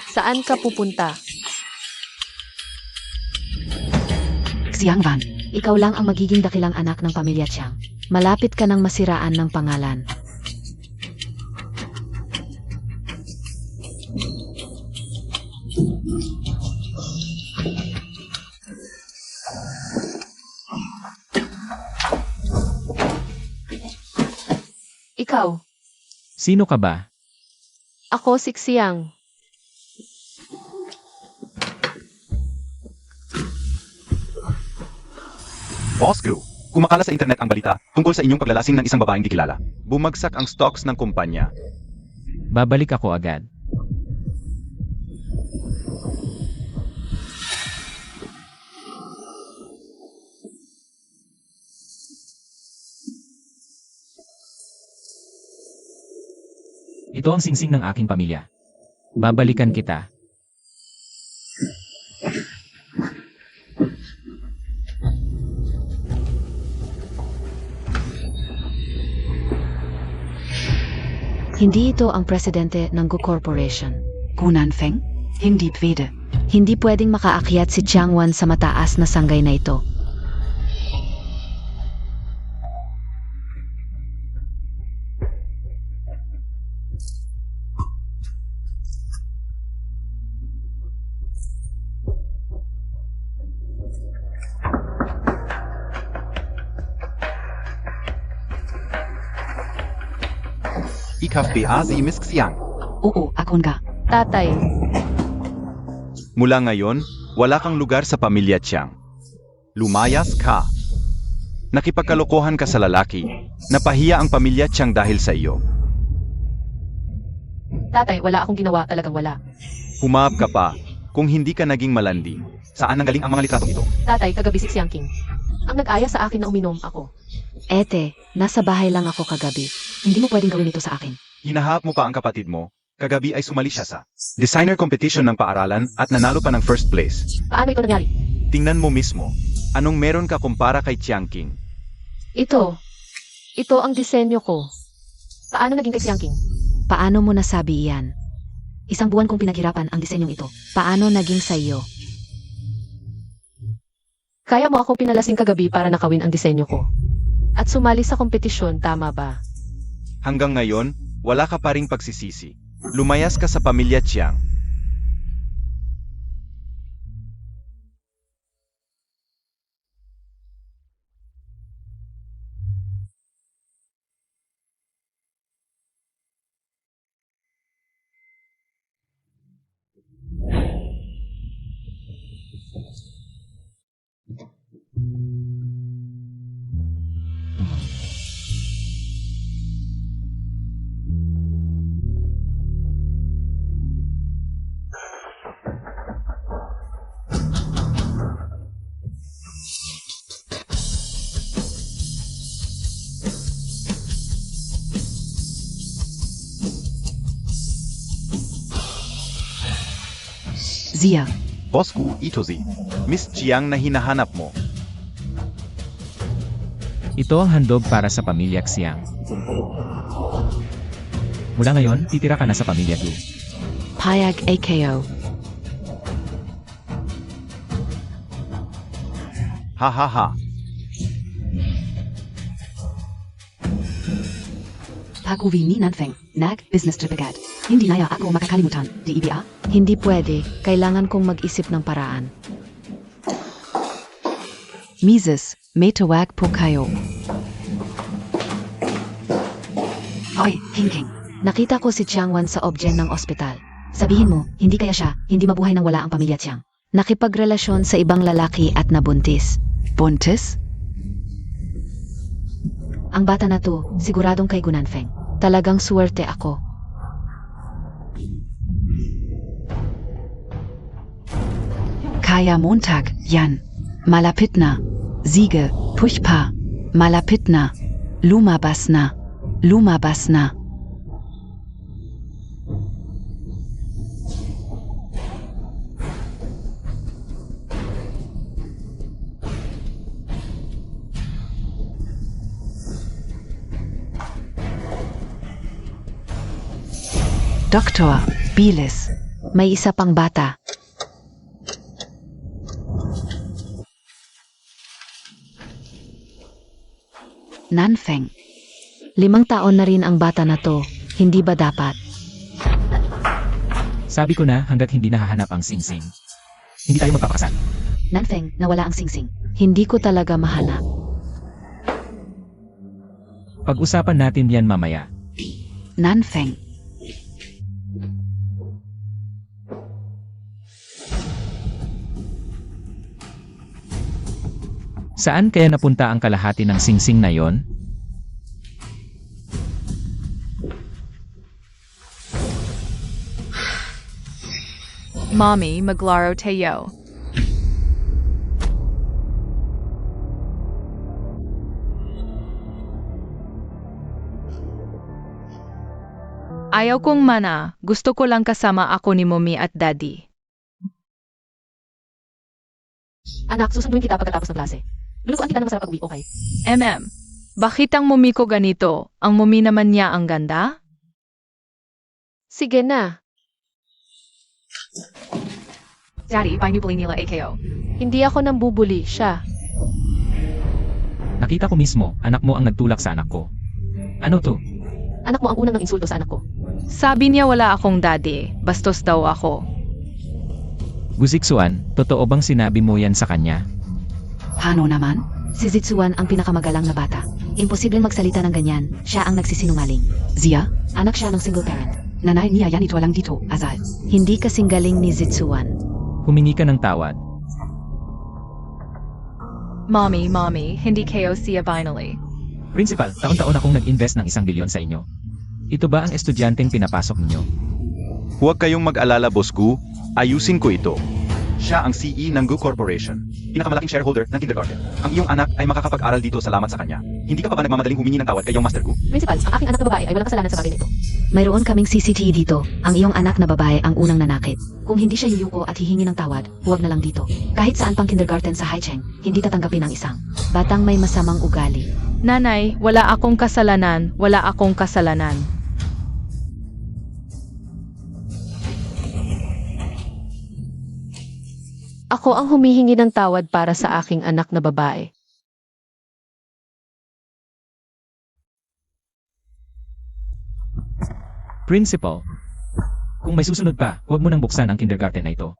Saan ka pupunta? Xiangwan, ikaw lang ang magiging dakilang anak ng pamilya Chiang. Malapit ka nang masiraan ng pangalan. Ikaw. Sino ka ba? Ako si Xiang. Bosco, kumakala sa internet ang balita tungkol sa inyong paglalasing ng isang babaeng di kilala. Bumagsak ang stocks ng kumpanya. Babalik ako agad. Ito ang singsing ng aking pamilya. Babalikan kita. Hindi ito ang presidente ng Gu Corporation. Gunanfeng? Hindi pwede. Hindi pwedeng makaakyat si Jiangwan sa mataas na sanggay na ito. Ikafbe si Miss Xiang. Oo, ako nga. Tatay. Mula ngayon, wala kang lugar sa pamilya Chiang. Lumayas ka. Nakipagkalokohan ka sa lalaki. Napahiya ang pamilya Chiang dahil sa iyo. Tatay, wala akong ginawa, talagang wala. Humahap ka pa. Kung hindi ka naging malandi, saan nanggaling ang mga litratong ito? Tatay, kagabi si Xiang King. Ang nag-aya sa akin na uminom ako. Ete, nasa bahay lang ako kagabi. Hindi mo pwedeng gawin ito sa akin. Hinahap mo pa ang kapatid mo. Kagabi ay sumali siya sa designer competition ng paaralan at nanalo pa ng first place. Paano ito nangyari? Tingnan mo mismo. Anong meron ka kumpara kay Chiang King? Ito. Ito ang disenyo ko. Paano naging kay Xiang King? Paano mo nasabi iyan? Isang buwan kong pinaghirapan ang disenyong ito. Paano naging sa iyo? Kaya mo ako pinalasing kagabi para nakawin ang disenyo ko. At sumali sa kompetisyon, tama ba? Hanggang ngayon, wala ka pa ring pagsisisi. Lumayas ka sa pamilya Chiang. Zia, Bosco, ito si Miss Chiang na hinahanap mo. Ito ang handog para sa pamilya Xiang. Mula ngayon, titira ka na sa pamilya Gu. Payag AKO. Ha ha ha. Pakuwi ni Nanfeng, nag business trip agad. Hindi na ako makakalimutan, di ba? Hindi pwede. Kailangan kong mag-isip ng paraan. Mises, may tawag po kayo. Hoy, King. Nakita ko si Jiangwan sa objen ng ospital. Sabihin mo, hindi kaya siya, hindi mabuhay nang wala ang pamilya Chiang. Nakipagrelasyon sa ibang lalaki at nabuntis. Buntis? Ang bata na to, siguradong kay Gunanfeng. Talagang suwerte ako. Kaya Montag, yan. Malapit na. Siege, Puchpa. Malapit na. Lumabas na. Lumabas na. Doktor, bilis. May isa pang bata. Nanfeng. 5 taon na rin ang bata na to. Hindi ba dapat? Sabi ko na hanggat hindi nahahanap ang singsing. Hindi tayo magpapakasal. Nanfeng, nawala ang singsing. Hindi ko talaga mahanap. Pag-usapan natin yan mamaya. Nanfeng. Saan kaya napunta ang kalahati ng singsing na yon? Mommy, maglaro tayo. Ayaw kong mana, gusto ko lang kasama ako ni mommy at daddy. Anak, susunduin kita pagkatapos ng klase. Lulutuan kita ng masarap pag-uwi, okay? Bakit ang mommy ko ganito? Ang mommy naman niya ang ganda? Sige na. Daddy, paano pulling nila AKO? Hindi ako nambubuli, siya. Nakita ko mismo, anak mo ang nagtulak sa anak ko. Ano to? Anak mo ang unang nang insulto sa anak ko. Sabi niya wala akong daddy, bastos daw ako. Guziksuan, totoo bang sinabi mo yan sa kanya? Paano naman? Si Zitsuan ang pinakamagalang na bata. Imposibleng magsalita ng ganyan. Siya ang nagsisinungaling. Zia? Anak siya ng single parent. Nanay niya yan ito lang dito, Azal. Hindi kasing galing ni Zitsuan. Humingi ka ng tawad. Mommy, hindi kayo siya finally. Principal, taon-taon akong nag-invest ng 1 bilyon sa inyo. Ito ba ang estudyanteng pinapasok ninyo? Huwag kayong mag-alala, Boss Gu. Ayusin ko ito. Siya ang CE ng Gu Corporation, pinakamalaking shareholder ng kindergarten. Ang iyong anak ay makakapag-aral dito salamat sa kanya. Hindi ka pa ba nagmamadaling humingi ng tawad kay iyong Master Gu? Principal, ang aking anak na babae ay walang kasalanan sa bagay nito. Mayroon kaming CCTV dito. Ang iyong anak na babae ang unang nanakit. Kung hindi siya yuyuko at hihingi ng tawad, huwag na lang dito. Kahit saan pang kindergarten sa Haicheng, hindi tatanggapin ang isang batang may masamang ugali. Nanay, wala akong kasalanan, wala akong kasalanan. Ako ang humihingi ng tawad para sa aking anak na babae. Principal, kung may susunod pa, huwag mo nang buksan ang kindergarten na ito.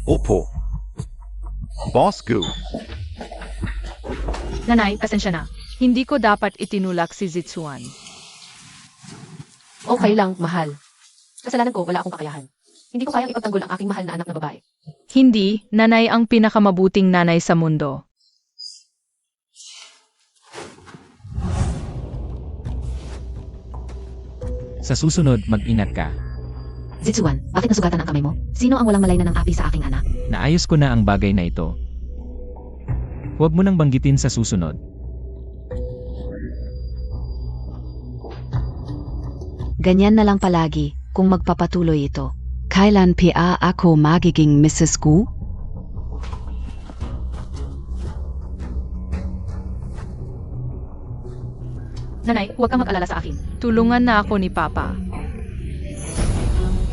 Opo. Boss Gu. Nanay, pasensya na. Hindi ko dapat itinulak si Zitsuan. Okay lang, mahal. Kasalanan ko, wala akong kakayahan. Hindi ko kayang ipagtanggol ang aking mahal na anak na babae. Hindi, nanay ang pinakamabuting nanay sa mundo. Sa susunod, mag-ingat ka. Zitsuan, bakit nasugatan ang kamay mo? Sino ang walang malay na ng api sa aking anak? Naayos ko na ang bagay na ito. Huwag mo nang banggitin sa susunod. Ganyan na lang palagi kung magpapatuloy ito. Kailan pa ako magiging Mrs. Gu? Nanay, huwag kang mag-alala sa akin. Tulungan na ako ni Papa.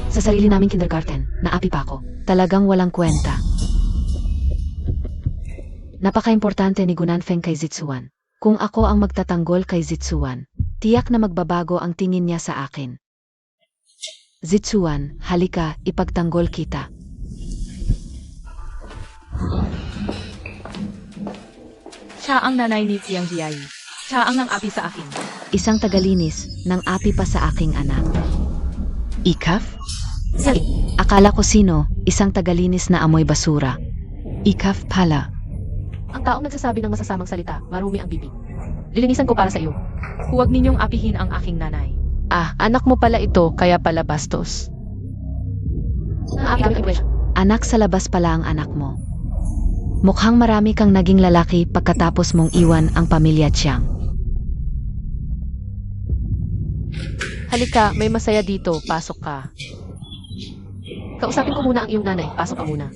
Sa sarili naming kindergarten, naapi pa ako. Talagang walang kwenta. Napaka-importante ni Gunanfeng kay Zitsuan. Kung ako ang magtatanggol kay Zitsuan, tiyak na magbabago ang tingin niya sa akin. Zitsuan, halika, ipagtanggol kita. Siya ang nanay ni Tiang Jiai. Siya ang nang-api sa akin. Isang tagalinis ng api pa sa aking anak. Ikaf? Sige, Akala ko sino, isang tagalinis na amoy basura. Ikaf pala. ang taong nagsasabi ng masasamang salita, marumi ang bibig. Lilinisan ko para sa iyo. Huwag ninyong apihin ang aking nanay. Ah, anak mo pala ito, kaya pala bastos. Naapi kami ang iglesia. Anak sa labas pala ang anak mo. Mukhang marami kang naging lalaki pagkatapos mong iwan ang pamilya Chiang. Halika, may masaya dito, pasok ka. Kausapin ko muna ang iyong nanay, pasok ka muna.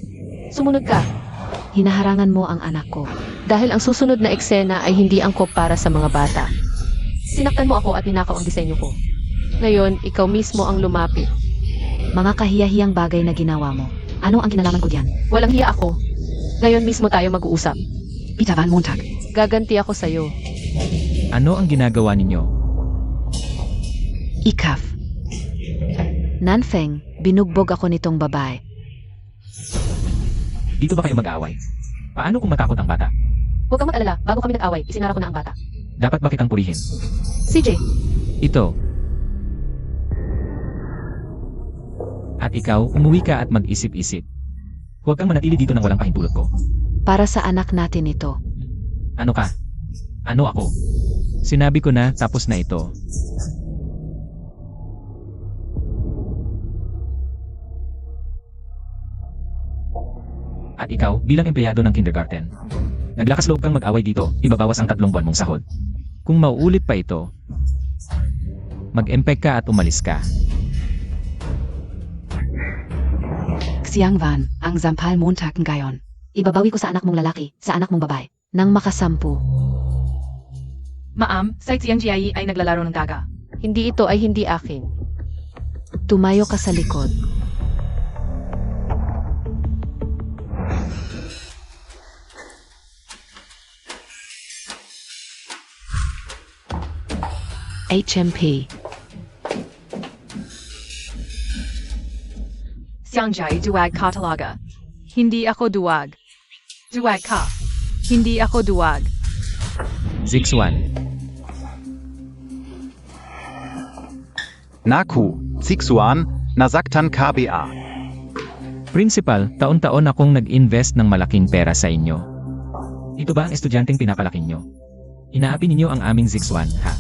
Sumunod ka, Hinaharangan mo ang anak ko. dahil ang susunod na eksena ay hindi angkop para sa mga bata. Sinaktan mo ako at ninakaw ang disenyo ko. Ngayon, ikaw mismo ang lumapit. Mga kahiyahiyang bagay na ginawa mo. Ano ang kinalaman ko diyan? Walang hiya ako. Ngayon mismo tayo mag-uusap. Bitawan Montag. Gaganti ako sa'yo. Ano ang ginagawa ninyo? Ikaf. Nanfeng, binugbog ako nitong babae. Dito ba kayo mag-aaway? Paano kung matakot ang bata? Huwag kang mag-alala, bago kami nag-away, isinara ko na ang bata. Dapat ba kitang purihin? CJ, Ito. At ikaw, umuwi ka at mag-isip-isip. Huwag kang manatili dito nang walang pahintulot ko. Para sa anak natin ito. Ano ka? Ano ako? Sinabi ko na, tapos na ito. At ikaw, bilang empleyado ng kindergarten, naglakas loob kang mag-away dito, ibabawas ang 3 buwan mong sahod. Kung mauulit pa ito, mag-empek ka at umalis ka. Xiangwan, ang Sampal Montag ngayon. Ibabawi ko sa anak mong lalaki, sa anak mong babae. Nang makasampu. Ma'am, sa Xiang Jiai ay naglalaro ng daga. hindi ito ay hindi akin. Tumayo ka sa likod. HMP. Xiang Jiai duwag ka talaga. Hindi ako duwag. Duwag ka. Hindi ako duwag. Zixuan, Naku, Zixuan, nasaktan KBA. Principal, taon-taon akong nag-invest ng malaking pera sa inyo. Ito ba ang estudyanteng pinapalaki nyo? Inaapi ninyo ang aming Zixuan, ha?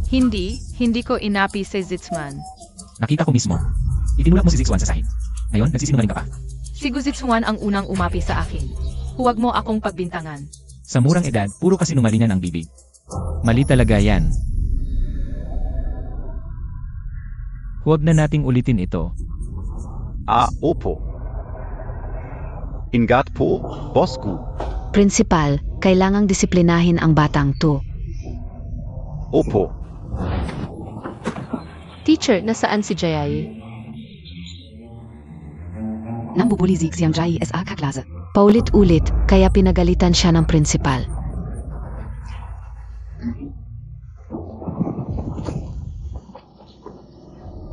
Hindi ko inapi si Zitzman. Nakita ko mismo. Itinulak mo si Zixuan sa sahig. Ngayon, nagsisinungaling ka pa. Si Zitzman ang unang umapi sa akin. Huwag mo akong pagbintangan. Sa murang edad, puro kasinungalingan ang bibig. Mali talaga yan. Huwag na nating ulitin ito. Opo. Ingat po, Bosku. Principal, kailangang disiplinahin ang batang to. Opo. Teacher, nasaan si Jayai? Nambubuli si Xiangjai SA kaklase. Paulit-ulit, kaya pinagalitan siya ng principal.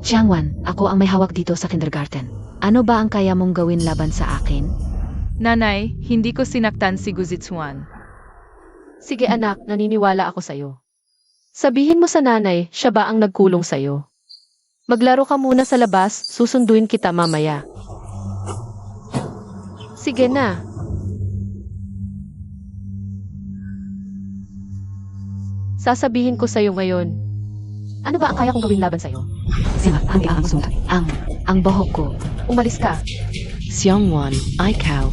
Xiangwan, ako ang may hawak dito sa kindergarten. Ano ba ang kaya mong gawin laban sa akin? Nanay, hindi ko sinaktan si Zitzman. Sige anak, naniniwala ako sa'yo. Sabihin mo sa nanay, siya ba ang nagkulong sa'yo? Maglaro ka muna sa labas, susunduin kita mamaya. Sige na. Sasabihin ko sa'yo ngayon. Ano ba ang kaya kong gawin laban sa'yo? Sima, ang ang Montag. Ang buhok ko. Umalis ka. Xiangwan, ikaw.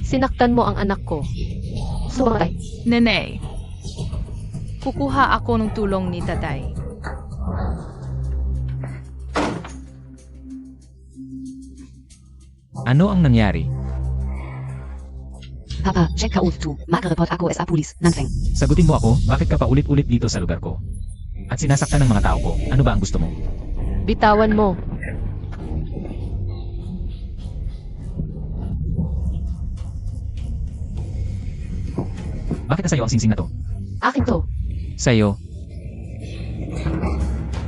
Sinaktan mo ang anak ko. Sumamatay. Nanay, kukuha ako ng tulong ni tatay. Ano ang nangyari? Papa, check ka tu. Makareport ako SA Pulis. Nanfeng. Sagutin mo ako, bakit ka pa ulit-ulit dito sa lugar ko? At sinasaktan ng mga tao ko, ano ba ang gusto mo? Bitawan mo. Bakit sa'yo ang singsing na to? Akin to. Sa'yo.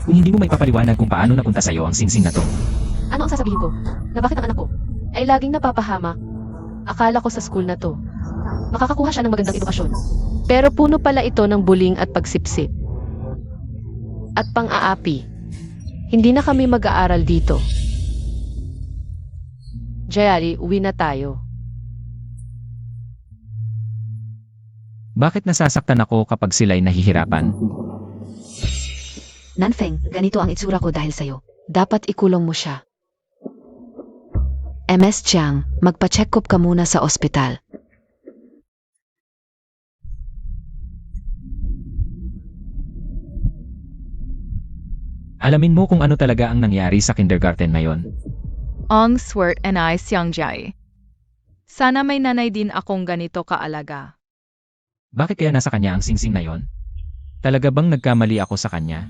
Kung hindi mo may papaliwanag kung paano napunta sa'yo ang singsing na to, Ano ang sasabihin ko? Na bakit ang anak ko ay laging napapahamak? Akala ko sa school na to. Makakakuha siya ng magandang edukasyon. Pero puno pala ito ng bullying at pagsipsip. At pang-aapi. Hindi na kami mag-aaral dito. Jayari, uwi na tayo. bakit nasasaktan ako kapag sila'y nahihirapan? Nanfeng, ganito ang itsura ko dahil sa'yo. Dapat ikulong mo siya. MS Chiang, magpa-check up ka muna sa ospital. Alamin mo kung ano talaga ang nangyari sa kindergarten ngayon. Ang swert and I Xiang Jiai. Sana may nanay din akong ganito kaalaga. Bakit kaya nasa kanya ang singsing na yon? Talaga bang nagkamali ako sa kanya?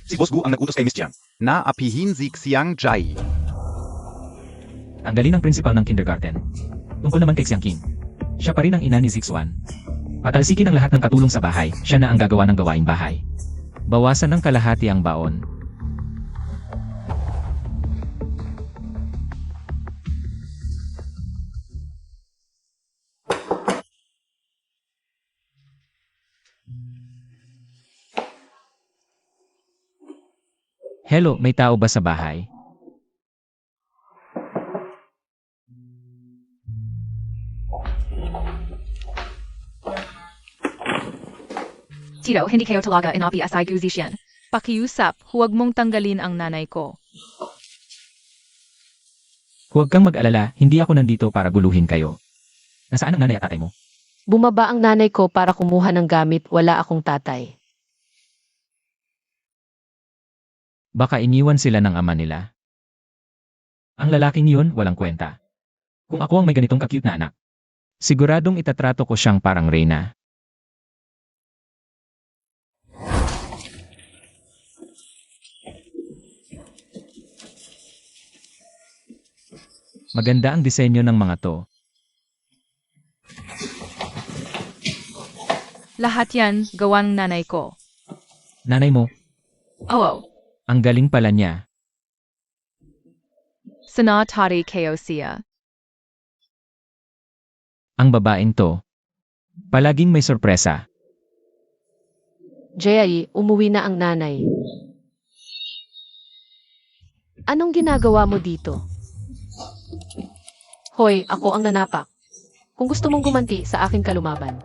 Si Boss Gu ang nag-utos kay Miss Jiang na apihin si Xiang Jai. Ang galing ng principal ng kindergarten. Tungkol naman kay Xiang Qin. Siya pa rin ang ina ni Zixuan. Patalsikin ang lahat ng katulong sa bahay, siya na ang gagawa ng gawaing bahay. Bawasan ng kalahati ang baon. Hello, may tao ba sa bahay? Tito, hindi kayo talaga inapi asay guzisyan. Pakiusap, huwag mong tanggalin ang nanay ko. Huwag kang mag-alala, hindi ako nandito para guluhin kayo. Nasaan ang nanay at tatay mo? Bumaba ang nanay ko para kumuha ng gamit, wala akong tatay. Baka iniwan sila ng ama nila. Ang lalaking yun, walang kwenta. Kung ako ang may ganitong ka-cute na anak, siguradong itatrato ko siyang parang reyna. Maganda ang disenyo ng mga to. Lahat yan, gawang nanay ko. Nanay mo, Oo, ang galing pala niya. sanatari kayo siya. Ang babaeng to, palaging may sorpresa. Jai, umuwi na ang nanay. Anong ginagawa mo dito? Hoy, ako ang nanapak. Kung gusto mong gumanti sa aking kalumaban.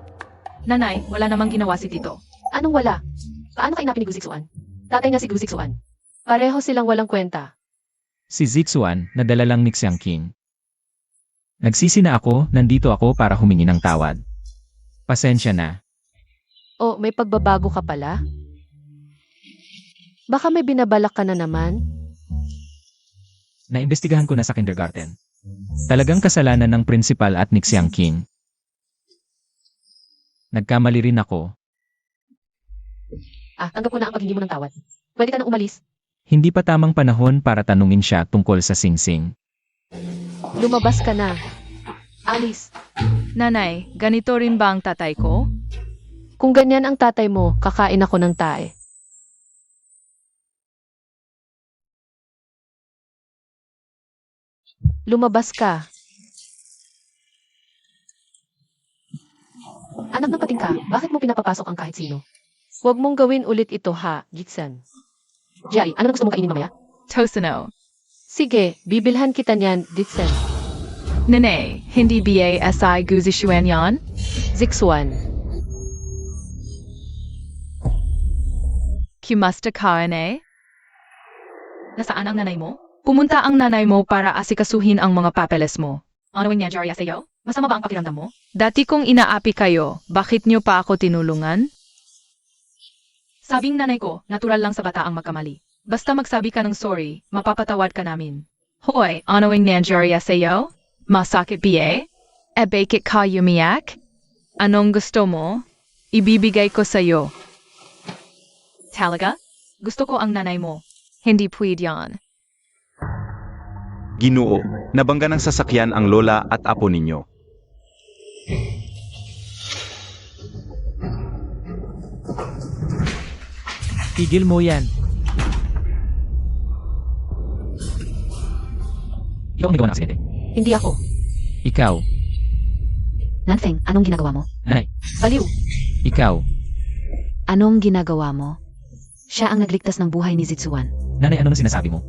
Nanay, wala namang ginawa si Tito. Anong wala? Paano ka inapin ni Guzixuan? Tatay nga si Guzixuan. Pareho silang walang kwenta. Si Zixuan, nadala lang ni Xiang Qin. Nagsisi na ako, nandito ako para humingi ng tawad. Pasensya na. O, may pagbabago ka pala? Baka may binabalak ka na naman? Naimbestigahan ko na sa kindergarten. Talagang kasalanan ng principal at ni Xiang Qin. Nagkamali rin ako. Tanggap ko na ang paghingi mo ng tawad. Pwede ka nang umalis. Hindi pa tamang panahon para tanungin siya tungkol sa singsing. Lumabas ka na. Alis. Nanay, ganito rin ba ang tatay ko? Kung ganyan ang tatay mo, kakain ako ng tae. Lumabas ka. Anak ng pating ka, bakit mo pinapapasok ang kahit sino? Huwag mong gawin ulit ito ha, Jitsan. Jai, ano na gusto mong kainin mamaya? Tosino. Sige, bibilhan kita niyan, Jitsan. Nanay, hindi BASI guzishuan yan? Zixuan. Kumusta ka, eh? Nasaan ang nanay mo? Pumunta ang nanay mo para asikasuhin ang mga papeles mo. Ano ang nangyari sa'yo? Masama ba ang pakiramdam mo? Dati kong inaapi kayo, bakit niyo pa ako tinulungan? Sabing nanay ko, natural lang sa bata ang magkamali. Basta magsabi ka ng sorry, mapapatawad ka namin. Hoy, ano ang nangyari sa'yo? Masakit ba? Bakit ka yumiyak? Anong gusto mo? Ibibigay ko sa'yo. Talaga? Gusto ko ang nanay mo. Hindi pwede yan. Ginoo, nabangga ng sasakyan ang lola at apo ninyo. Tigil mo yan. Ikaw ang nagawa ng aksidente. Hindi ako. Ikaw. Nanfeng, anong ginagawa mo? Nanay. Baliw. Ikaw. Anong ginagawa mo? Siya ang nagligtas ng buhay ni Zixuan. Nanay, ano na sinasabi mo?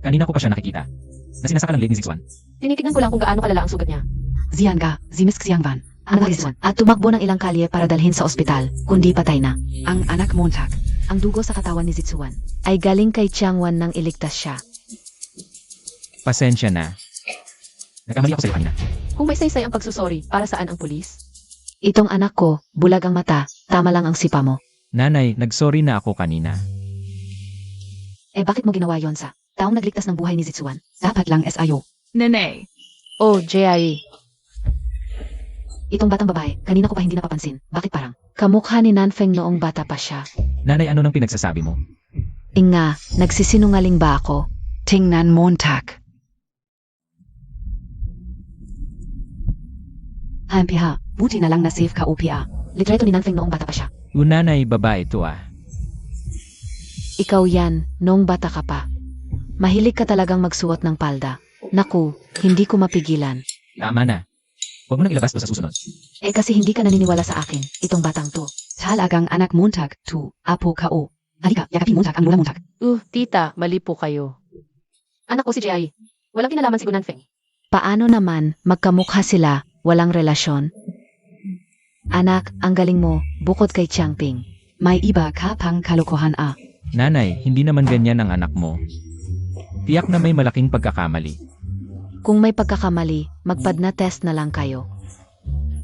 Kanina ko pa siya nakikita. Na sinasaka ng leg ni Zixuan. Tinitignan ko lang kung gaano kalala ang sugat niya. Zianga, Zimis Xiangban. Ang Zixuan. At tumakbo ng ilang kalye para dalhin sa ospital, kundi patay na. Ang anak Montag. Ang dugo sa katawan ni Zixuan ay galing kay Changwan nang iligtas siya. Pasensya na. Nagkamali ako sa'yo kanina. Kung may saysay ang pagsusori, para saan ang pulis? Itong anak ko, bulag ang mata, tama lang ang sipa mo. Nanay, nagsorry na ako kanina. Bakit mo ginawa yon sa taong nagligtas ng buhay ni Zixuan? Dapat lang SIO. Nanay, Oh, Jai. Itong batang babae, kanina ko pa hindi napapansin. Bakit parang kamukha ni Nanfeng noong bata pa siya? Nanay, ano nang pinagsasabi mo? Inga, nagsisinungaling ba ako? Tingnan Montag. HMPH, buti na lang na safe ka OPA. Litreto ni Nanfeng noong bata pa siya. Unanay babae to ah. Ikaw yan, noong bata ka pa. Mahilig ka talagang magsuot ng palda. Naku, hindi ko mapigilan. Tama na. Huwag mo nang ilabas to sa susunod. Eh kasi hindi ka naniniwala sa akin, itong batang to. Talagang anak Montag, tu, apo ka o. Halika, yakapin Montag ang mula Montag. Tita, mali po kayo. Anak ko si Jai. Walang kinalaman si Gunanfeng. Paano naman magkamukha sila, walang relasyon? Anak, ang galing mo, bukod kay Chiangping. May iba ka pang kalokohan a. Nanay, hindi naman ganyan ang anak mo. Tiyak na may malaking pagkakamali. Kung may pagkakamali, magpadna test na lang kayo.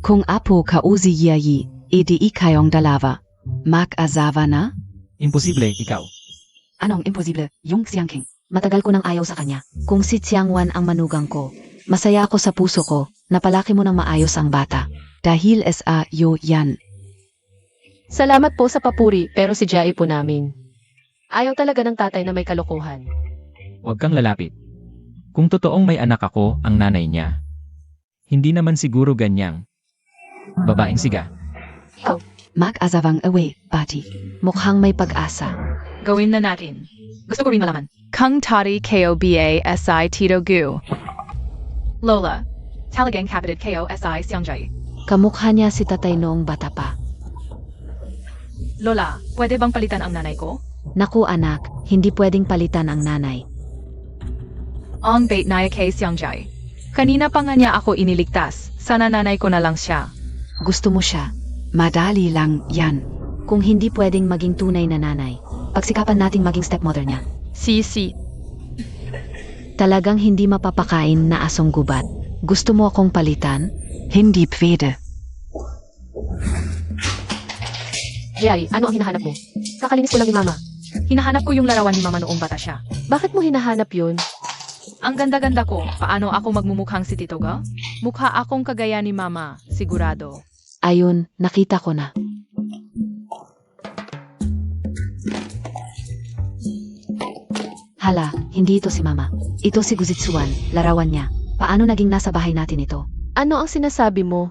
Kung apo ka o ziyayi, edi ikayong dalawa. Mag-asawa na? Imposible, ikaw. Anong imposible, yung Xiangking? Matagal ko nang ayaw sa kanya. Kung si Xiangwan ang manugang ko, masaya ako sa puso ko, napalaki mo ng maayos ang bata. Dahil sa yo yan. Salamat po sa papuri, pero si Jai po namin. Ayaw talaga ng tatay na may kalokohan. Huwag kang lalapit. Kung totoong may anak ako, ang nanay niya. Hindi naman siguro ganyang. Babaeng siga. Mag-asawang away, bati. Mukhang may pag-asa. Gawin na natin. Gusto ko rin malaman. Kung tari KOBA SI Tito Gu. Lola. Talagang kapatid KO SI Xiangjai. Kamukha niya si tatay noong bata pa. Lola, pwede bang palitan ang nanay ko? Naku anak, hindi pwedeng palitan ang nanay. Ang bait na kay Xiangjai. Kanina pa nga niya ako iniligtas. Sana nanay ko na lang siya. Gusto mo siya. Madali lang yan. Kung hindi pwedeng maging tunay na nanay, pagsikapan nating maging stepmother niya. Si. Talagang hindi mapapakain na asong gubat. Gusto mo akong palitan? Hindi pwede. Jai, ano ang hinahanap mo? Kakalinis ko lang ni Mama. Hinahanap ko yung larawan ni mama noong bata siya. Bakit mo hinahanap yun? Ang ganda-ganda ko. Paano ako magmumukhang si Tito Ga? Mukha akong kagaya ni mama, sigurado. Ayun, nakita ko na. Hala, hindi ito si Mama. Ito si Guzitsuan, larawan niya. Paano naging nasa bahay natin ito? Ano ang sinasabi mo?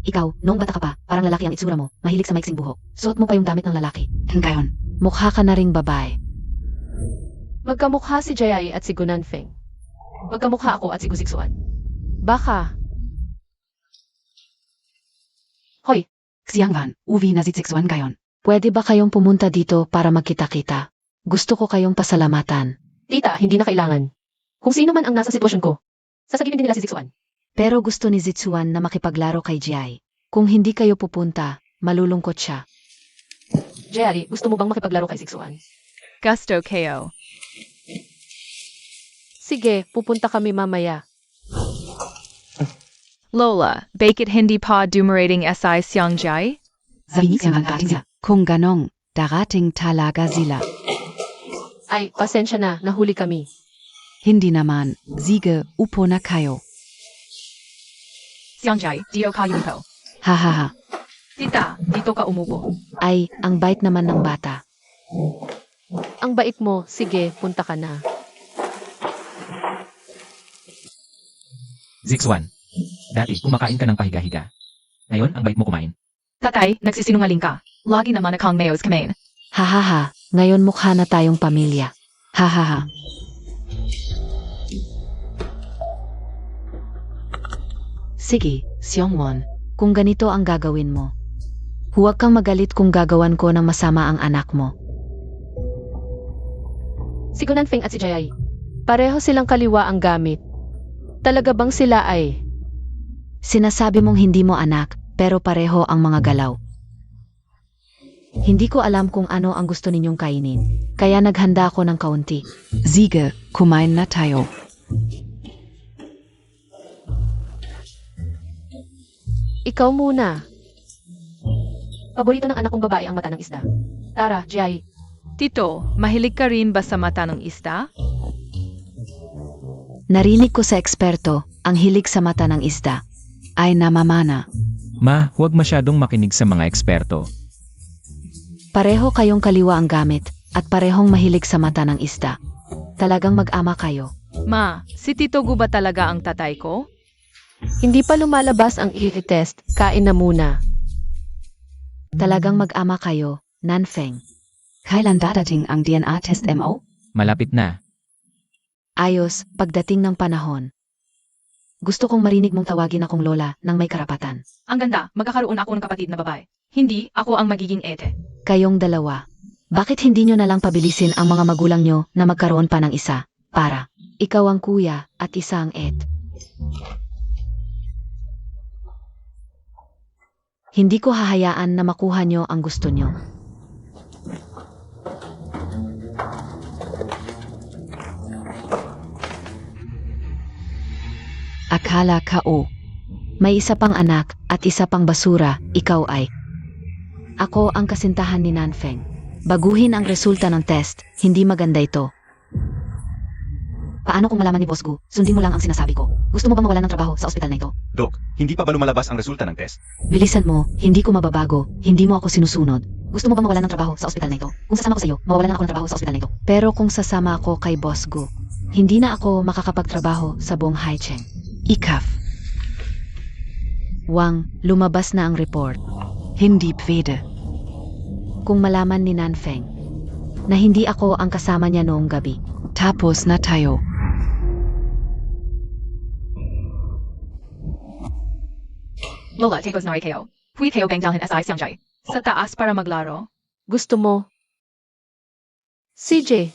Ikaw, noong bata ka pa, parang lalaki ang itsura mo, mahilig sa maiksing buhok. Suot mo pa yung damit ng lalaki. Ngayon, Mukha ka na ring babae. Magkamukha si Jai at si Gunanfeng. Magkamukha ako at si Guziksuan. Baka. Hoy, Xiangwan, uwi na zitsiksuan ngayon. Pwede ba kayong pumunta dito para magkita-kita? Gusto ko kayong pasalamatan. tita, hindi na kailangan. Kung sino man ang nasa sitwasyon ko, sasagipin din nila si Zixuan. Pero gusto ni Zitsuan na makipaglaro kay Jai. Kung hindi kayo pupunta, malulungkot siya. Jai, gusto mo bang makipaglaro kay Zixuan? Gusto KO. Sige, pupunta kami mamaya. Lola, bakit hindi pa dumarating SI Xiangjai? Sabi Xiangwan dating sila. Kung ganong, darating talaga sila. Ay, pasensya na, nahuli kami. Hindi naman, sige, upo na kayo. Xiangjai, dio ka yunpo. Hahaha. Tita, dito ka umupo. Ay, ang bait naman ng bata. Ang bait mo, sige, punta ka na. Zixuan, dati kumakain ka ng pahiga-higa. Ngayon, ang bait mo kumain. Tatay, nagsisinungaling ka. Lagi naman akong mayos kamain. Hahaha, ngayon mukha na tayong pamilya. Hahaha. Sige, Xiongwon, kung ganito ang gagawin mo. Huwag kang magalit kung gagawan ko ng masama ang anak mo. Si Gunanfeng at si Jai. Pareho silang kaliwa ang gamit. Talaga bang sila ay... Sinasabi mong hindi mo anak, pero pareho ang mga galaw. Hindi ko alam kung ano ang gusto ninyong kainin, kaya naghanda ako ng kaunti. Sige, kumain na tayo. Ikaw muna. Paborito ng anak kong babae ang mata ng isda. Tara, Jai. Tito, mahilig ka rin ba sa mata ng isda? Narinig ko sa eksperto, ang hilig sa mata ng isda. Ay namamana. Ma, huwag masyadong makinig sa mga eksperto. Pareho kayong kaliwa ang gamit at parehong mahilig sa mata ng isda. Talagang mag-ama kayo. Ma, si Tito Gu ba talaga ang tatay ko? Hindi pa lumalabas ang i-test, kain na muna. Talagang mag-ama kayo, Nanfeng. Kailan dadating ang DNA test mo? Malapit na. Ayos, pagdating ng panahon. Gusto kong marinig mong tawagin akong lola nang may karapatan. Ang ganda, magkakaroon ako ng kapatid na babae. Hindi, ako ang magiging ete. Kayong dalawa. Bakit hindi nyo nalang pabilisin ang mga magulang nyo na magkaroon pa ng isa? Para, ikaw ang kuya at isa ang et. Hindi ko hahayaan na makuha nyo ang gusto nyo. Akala ka may isa pang anak at isa pang basura, ikaw ay. Ako ang kasintahan ni Nanfeng. Baguhin ang resulta ng test, hindi maganda ito. Paano kung malaman ni Boss Gu? Sundin mo lang ang sinasabi ko. Gusto mo bang mawalan ng trabaho sa ospital na ito? Dok, hindi pa ba lumalabas ang resulta ng test? Bilisan mo, hindi ko mababago, hindi mo ako sinusunod. Gusto mo bang mawalan ng trabaho sa ospital na ito? Kung sasama ko sa iyo, mawawalan na ako ng trabaho sa ospital na ito. Pero kung sasama ako kay Boss Gu, hindi na ako makakapagtrabaho sa buong Haicheng. Ikaf. Wang, lumabas na ang report. Hindi pwede. Kung malaman ni Nanfeng na hindi ako ang kasama niya noong gabi. Tapos na tayo. Lola, tapos na kayo. Pwede kayo bang dalhin SI Sanjay? Sa taas para maglaro? Gusto mo? CJ,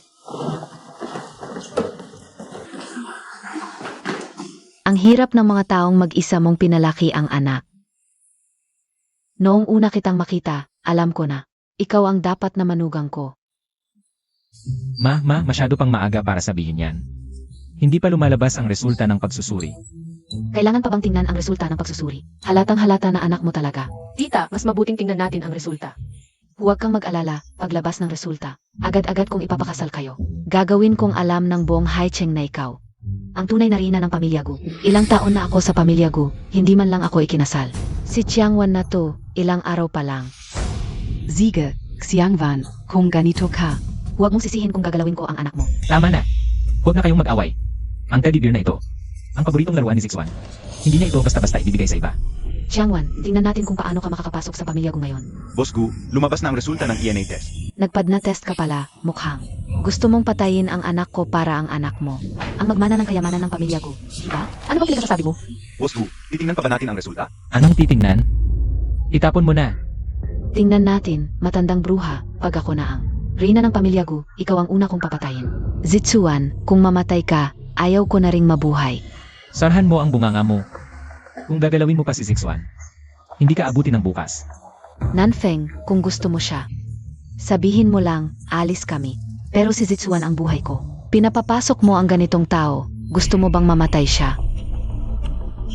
Ang hirap ng mga taong mag-isa mong pinalaki ang anak. Noong una kitang makita, alam ko na, ikaw ang dapat na manugang ko. Ma, masyado pang maaga para sabihin yan. Hindi pa lumalabas ang resulta ng pagsusuri. Kailangan pa bang tingnan ang resulta ng pagsusuri? Halatang halata na anak mo talaga. tita, mas mabuting tingnan natin ang resulta. Huwag kang mag-alala, paglabas ng resulta. Agad-agad kong ipapakasal kayo. Gagawin kong alam ng buong Haicheng na ikaw ang tunay na rina ng pamilya Gu. Ilang taon na ako sa pamilya Gu, hindi man lang ako ikinasal. Si Chiangwan na to, ilang araw pa lang. Sige, Xiangwan, kung ganito ka. Huwag mong sisihin kung gagalawin ko ang anak mo. Tama na. Huwag na kayong mag-away. Ang teddy bear na ito, ang paboritong laruan ni Zixuan. Hindi niya ito basta-basta ibibigay sa iba. Chiangwan, tingnan natin kung paano ka makakapasok sa pamilya Gu ngayon. Boss Gu, lumabas na ang resulta ng ENA test. Nagpadna test ka pala, mukhang. Gusto mong patayin ang anak ko para ang anak mo. Ang magmana ng kayamanan ng pamilya Gu. Diba? Ano bang pinagsasabi mo? Boss Gu, titingnan pa ba natin ang resulta? Anong titingnan? Itapon mo na. Tingnan natin, matandang bruha, pag ako na ang rina ng pamilya Gu, ikaw ang una kong papatayin. Zitsuan, kung mamatay ka, ayaw ko na ring mabuhay. Sarhan mo ang bunganga mo. Kung gagalawin mo pa si Zixuan, hindi ka abutin ng bukas. Nanfeng, kung gusto mo siya, sabihin mo lang, alis kami. Pero si Zitsuan ang buhay ko. Pinapapasok mo ang ganitong tao, gusto mo bang mamatay siya?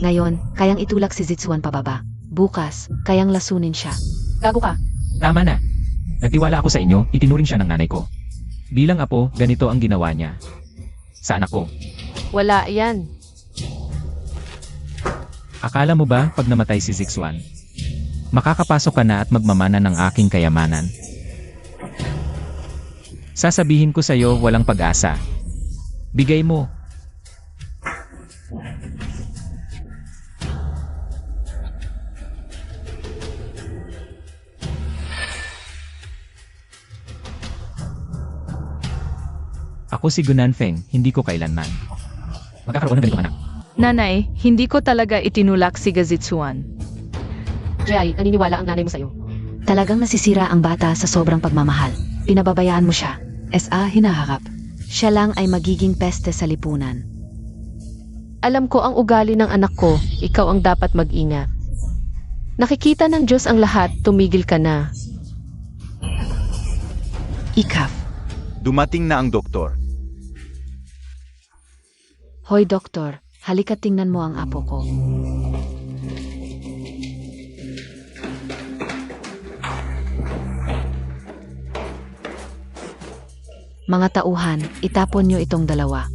Ngayon, kayang itulak si Zitsuan pababa. Bukas, kayang lasunin siya. Gago ka. Tama na. Nagtiwala ako sa inyo, itinuring siya ng nanay ko. Bilang apo, ganito ang ginawa niya. Sa anak ko. Wala yan. Akala mo ba pag namatay si Zixuan, makakapasok ka na at magmamana ng aking kayamanan? Sasabihin ko sa'yo walang pag-asa. Bigay mo. Ako si Gunanfeng, hindi ko kailanman magkakaroon ng ganitong anak. Nanay, hindi ko talaga itinulak si Gazitsuan. Jai, naniniwala ang nanay mo sa'yo. Talagang nasisira ang bata sa sobrang pagmamahal. Pinababayaan mo siya. SA hinaharap. Siya lang ay magiging peste sa lipunan. Alam ko ang ugali ng anak ko, ikaw ang dapat mag-ingat. Nakikita ng Diyos ang lahat, tumigil ka na. Ikaf. Dumating na ang doktor. Hoy doktor, halika tingnan mo ang apo ko. Mga tauhan, itapon nyo itong dalawa.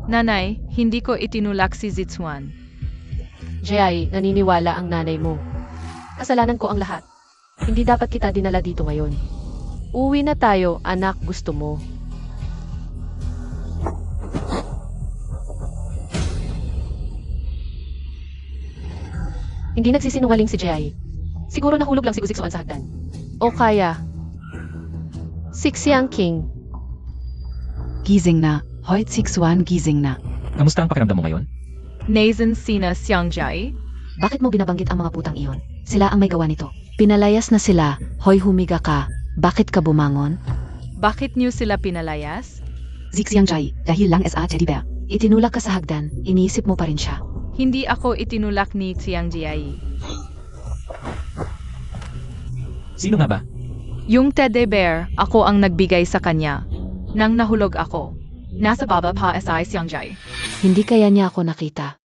Nanay, hindi ko itinulak si Zitsuan. Jai, naniniwala ang nanay mo. Kasalanan ko ang lahat. Hindi dapat kita dinala dito ngayon. Uwi na tayo, anak, gusto mo. Hindi nagsisinungaling si Jai. Siguro nahulog lang si Uziksuan sa hagdan. O kaya, Sixiang King. Gising na. Hoyt Sixuan gising na. Kamusta ang pakiramdam mo ngayon? Nazen Sina Xiangjai. Bakit mo binabanggit ang mga putang iyon? Sila ang may gawa nito. Pinalayas na sila. Hoy, humiga ka. Bakit ka bumangon? Bakit niyo sila pinalayas? Zixiang Jai, dahil lang sa teddy bear. Itinulak ka sa hagdan. Iniisip mo pa rin siya. Hindi ako itinulak ni Xiangjai. Sino nga ba? Yung teddy bear, ako ang nagbigay sa kanya. Nang nahulog ako. Nasa baba pa si Xiangjai. Hindi kaya niya ako nakita.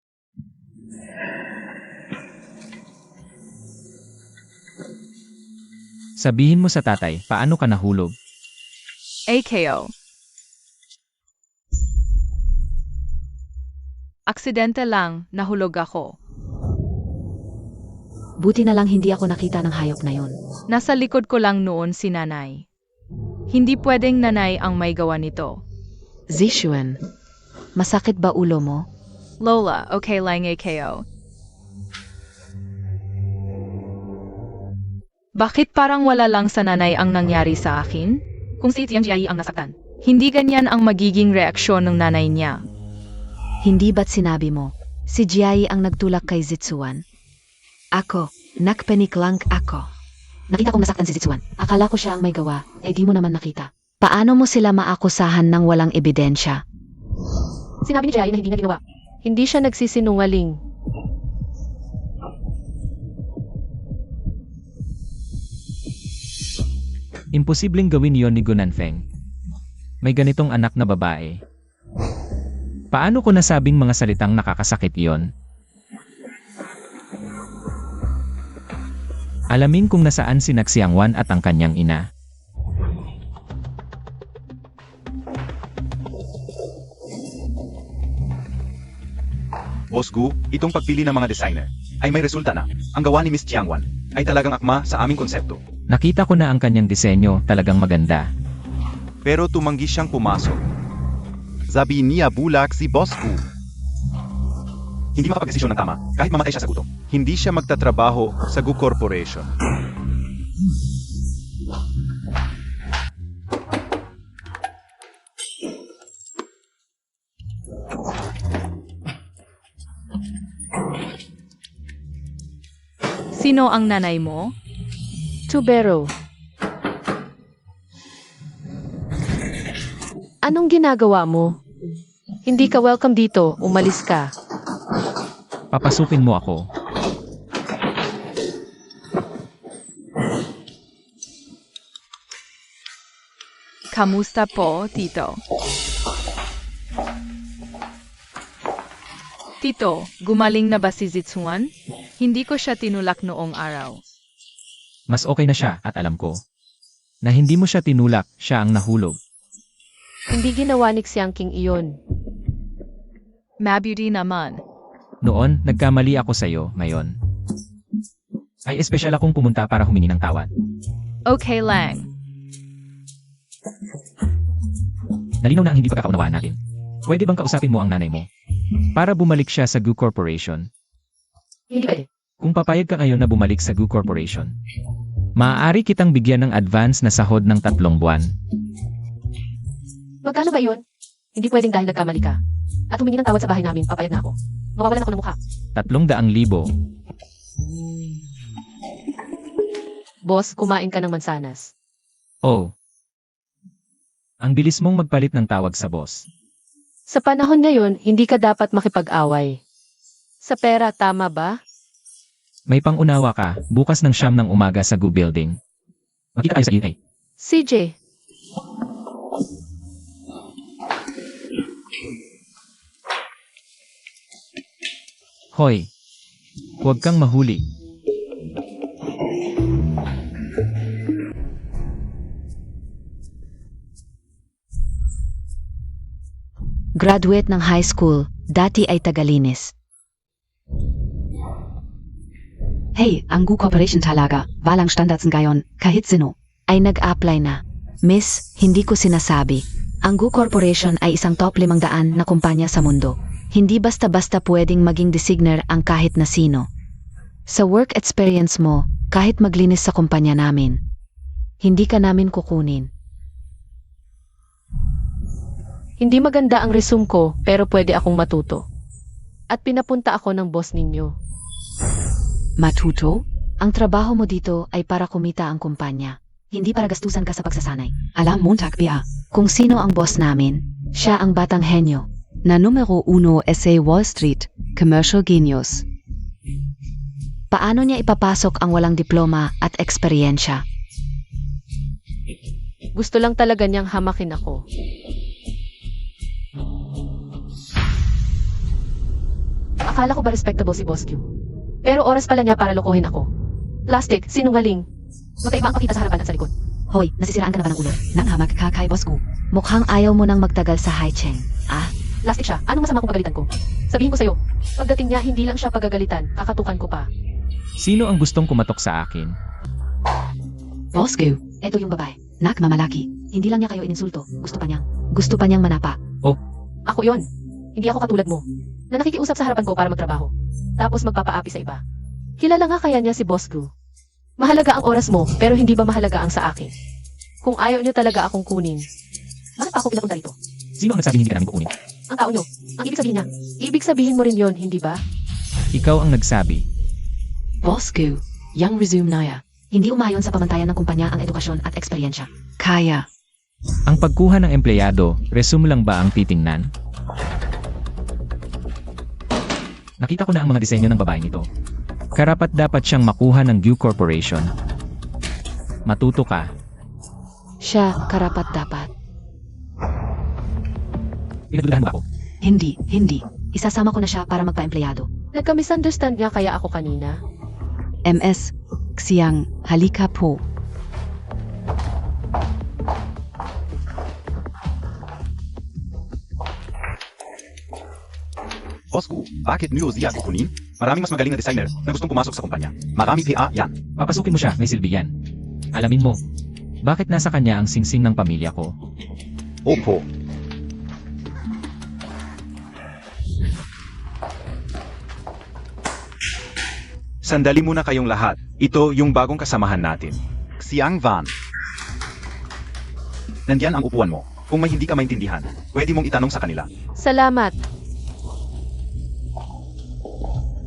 Sabihin mo sa tatay, paano ka nahulog? AKO. Aksidente lang, nahulog ako. Buti na lang hindi ako nakita ng hayop na yun. Nasa likod ko lang noon si nanay. Hindi pwedeng nanay ang may gawa nito. Zishuan, masakit ba ulo mo? Lola, okay lang AKO. Bakit parang wala lang sa nanay ang nangyari sa akin? Kung si Xiangjai ang nasaktan, hindi ganyan ang magiging reaksyon ng nanay niya. Hindi ba't sinabi mo, si Jiai ang nagtulak kay Zitsuan? Ako, nakpanik lang ako. Nakita kong nasaktan si Zitsuan. Akala ko siya ang may gawa, di mo naman nakita. Paano mo sila maakusahan ng walang ebidensya? Sinabi ni Jai na hindi niya ginawa. Hindi siya nagsisinungaling. Imposibleng gawin yon ni Gunanfeng. May ganitong anak na babae. Paano ko nasabing mga salitang nakakasakit yon? Alamin kung nasaan si Naxiangwan at ang kanyang ina. Boss Gu, itong pagpili ng mga designer ay may resulta na. Ang gawa ni Miss Jiangwan ay talagang akma sa aming konsepto. Nakita ko na ang kanyang disenyo, talagang maganda. Pero tumanggi siyang pumasok. Sabi niya bulak si Boss Gu. Hindi makapag-desisyon ng tama kahit mamatay siya sa gutom. Hindi siya magtatrabaho sa Gu Corporation. Sino ang nanay mo? Tubero. Anong ginagawa mo? Hindi ka welcome dito, umalis ka. Papasukin mo ako. Kamusta po, Tito? Tito, gumaling na ba si Zitsuan? Hindi ko siya tinulak noong araw. Mas okay na siya at alam ko na hindi mo siya tinulak, siya ang nahulog. Hindi ginawa ni Xiang King iyon. Mabuti naman. Noon, nagkamali ako sa'yo, ngayon. Ay espesyal akong pumunta para humingi ng tawad. Okay lang. Nalinaw na ang hindi pagkakaunawaan natin. Pwede bang kausapin mo ang nanay mo? Para bumalik siya sa Gu Corporation. Hindi pwede. Kung papayag ka ngayon na bumalik sa Gu Corporation, maaari kitang bigyan ng advance na sahod ng 3 buwan. Magkano ba yun? Hindi pwedeng dahil nagkamali ka. At humingi ng tawad sa bahay namin, papayag na ako. Mawawalan ako ng mukha. 300,000. Boss, kumain ka ng mansanas. Oh. Ang bilis mong magpalit ng tawag sa boss. Sa panahon ngayon, hindi ka dapat makipag-away. Sa pera, tama ba? May pangunawa ka, bukas ng 9 ng umaga sa Gu Building. Magkita tayo sa EA. CJ, Hoy. Huwag kang mahuli. Graduate ng high school, dati ay tagalinis. Hey, ang Gu Corporation talaga, walang standards ngayon, kahit sino. Ay nag-apply na. Miss, hindi ko sinasabi. Ang Gu Corporation ay isang top 500 na kumpanya sa mundo. Hindi basta-basta pwedeng maging designer ang kahit na sino. Sa work experience mo, kahit maglinis sa kumpanya namin, hindi ka namin kukunin. Hindi maganda ang resume ko, pero pwede akong matuto. At pinapunta ako ng boss ninyo. Matuto? Ang trabaho mo dito ay para kumita ang kumpanya. Hindi para gastusan ka sa pagsasanay. Alam Montag BA. Kung sino ang boss namin, siya ang batang henyo. Na numero 1 SA Wall Street, Commercial Genius. Paano niya ipapasok ang walang diploma at eksperyensya? Gusto lang talaga niyang hamakin ako. Akala ko ba respectable si Boss Q? Pero oras pala niya para lokohin ako. Plastic, sinungaling. Magkaiba ang pakita sa harapan at sa likod. Hoy, nasisiraan ka na ba ng ulo? Nanghamag ka kay Boss Gu. Mukhang ayaw mo nang magtagal sa Haicheng. Ah, Plastic siya. Anong masama kung pagalitan ko? Sabihin ko sa'yo, pagdating niya, hindi lang siya pagagalitan, kakatukan ko pa. Sino ang gustong kumatok sa akin? Boss Gu. eto yung babae. Nakmamalaki. Hindi lang niya kayo ininsulto. Gusto pa niyang manapa. Ako yon. Hindi ako katulad mo, na nakikiusap sa harapan ko para magtrabaho. Tapos magpapaapi sa iba. Kilala nga kaya niya si Boss Gu. Mahalaga ang oras mo, pero hindi ba mahalaga ang sa akin? Kung ayaw niyo talaga akong kunin, bakit pa ako pinapunta rito? Sino ang nagsabi hindi ka namin kukunin? Ang tao niyo, ang ibig sabihin niya. Ibig sabihin mo rin yon, hindi ba? Ikaw ang nagsabi. Boss Gu. Yang resume naya. Hindi umayon sa pamantayan ng kumpanya ang edukasyon at eksperyensya. Kaya. Ang pagkuha ng empleyado, resume lang ba ang titingnan? Nakita ko na ang mga disenyo ng babaeng ito. Karapat dapat siyang makuha ng Gu Corporation. Matuto ka. Siya, karapat dapat. Pinagdudahan mo ako. Hindi. Isasama ko na siya para magpa-empleyado. Nagka-misunderstand nga kaya ako kanina. MS. Xiang. Halika po. Boss Gu, bakit niyo siya kukunin? Maraming mas magaling na designer na gustong pumasok sa kumpanya. Marami PA yan. Papasukin mo siya, may silbi yan. Alamin mo, bakit nasa kanya ang singsing ng pamilya ko? Opo. Sandali muna kayong lahat. Ito yung bagong kasamahan natin. Xiang Van. Nandiyan ang upuan mo. Kung may hindi ka maintindihan, pwede mong itanong sa kanila. Salamat.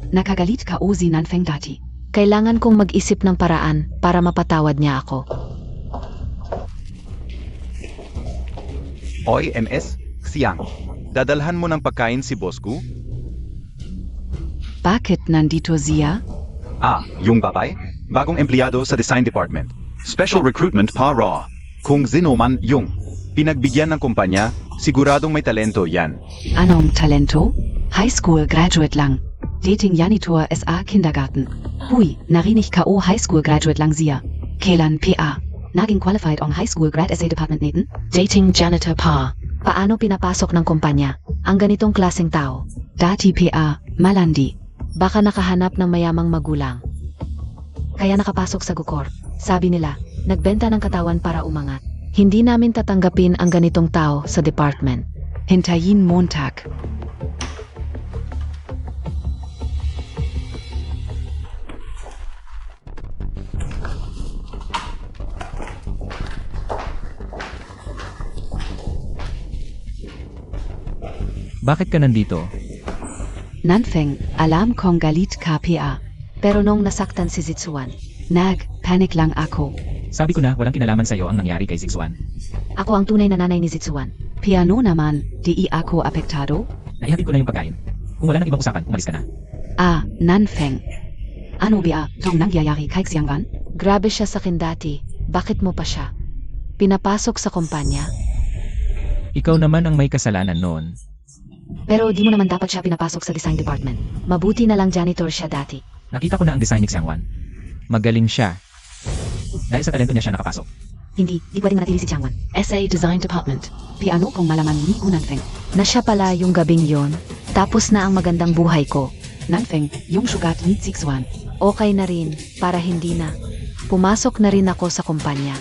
Nakagalit ka o Nanfeng dati. Kailangan kong mag-isip ng paraan para mapatawad niya ako. Oy, MS, Xiang. Dadalhan mo ng pagkain si Boss Gu? Bakit nandito siya? Ah, yung babae? Bagong empleyado sa design department. Special recruitment pa raw. Kung sino man yung pinagbigyan ng kumpanya, siguradong may talento yan. Anong talento? High school graduate lang. Dating Janitor SA Kindergarten. Hui, narinig ka o high school graduate lang siya. Kailan PA? Naging qualified ang high school grad SA department natin? Dating janitor pa. Paano pinapasok ng kumpanya ang ganitong klaseng tao? Dati PA, malandi. Baka nakahanap ng mayamang magulang. Kaya nakapasok sa Gukor. Sabi nila, nagbenta ng katawan para umangat. Hindi namin tatanggapin ang ganitong tao sa department. Hintayin Montag. Bakit ka nandito? Nanfeng, alam kong galit ka PA. Pero nung nasaktan si Zitsuan, Panic lang ako. Sabi ko na walang kinalaman sa'yo ang nangyari kay Zixuan. ako ang tunay na nanay ni Zitsuan. Piano naman, di ako apektado? Naihatid ko na yung pagkain. Kung wala nang ibang usapan, umalis ka na. Ah, Nanfeng. Ano ba tong nangyayari kay Xiang Van? Grabe siya sa akin dati. Bakit mo pa siya pinapasok sa kumpanya? Ikaw naman ang may kasalanan noon. Pero di mo naman dapat siya pinapasok sa design department. Mabuti na lang janitor siya dati. Nakita ko na ang design ni Xiangwan. Magaling siya. Dahil sa talento niya siya nakapasok. Hindi, di pwedeng manatili si Changwan. SA Design Department. Piano kung malaman ni Nanfeng. Na siya pala yung gabing yon. Tapos na ang magandang buhay ko. Nanfeng, yung sugat ni Zixuan. Okay na rin, para hindi na. Pumasok na rin ako sa kumpanya.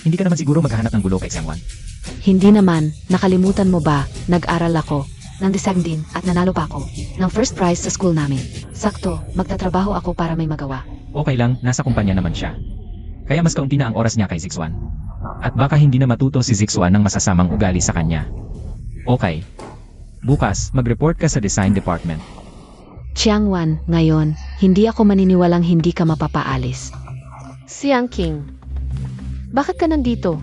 Hindi ka naman siguro maghahanap ng gulo kay Xiangwan. Hindi naman, nakalimutan mo ba, nag-aral ako, ng design din at nanalo pa ako ng first prize sa school namin. Sakto, magtatrabaho ako para may magawa. Okay lang, nasa kumpanya naman siya. Kaya mas kaunti na ang oras niya kay Zixuan. At baka hindi na matuto si Zixuan ng masasamang ugali sa kanya. Okay. Bukas, mag-report ka sa design department. Chiangwan, ngayon, hindi ako maniniwalang hindi ka mapapaalis. Siang King, bakit ka nandito?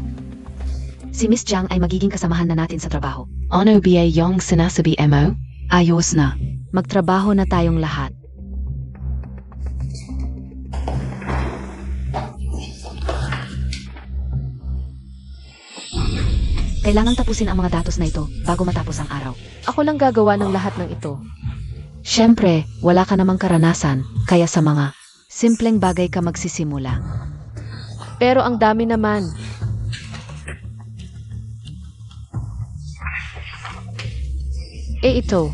Si Miss Jiang ay magiging kasamahan na natin sa trabaho. Ano ba yung sinasabi mo? Ayos na. Magtrabaho na tayong lahat. Kailangang tapusin ang mga datos na ito bago matapos ang araw. Ako lang gagawa ng lahat ng ito. Siyempre, wala ka namang karanasan, kaya sa mga simpleng bagay ka magsisimula. Pero ang dami naman. Ito.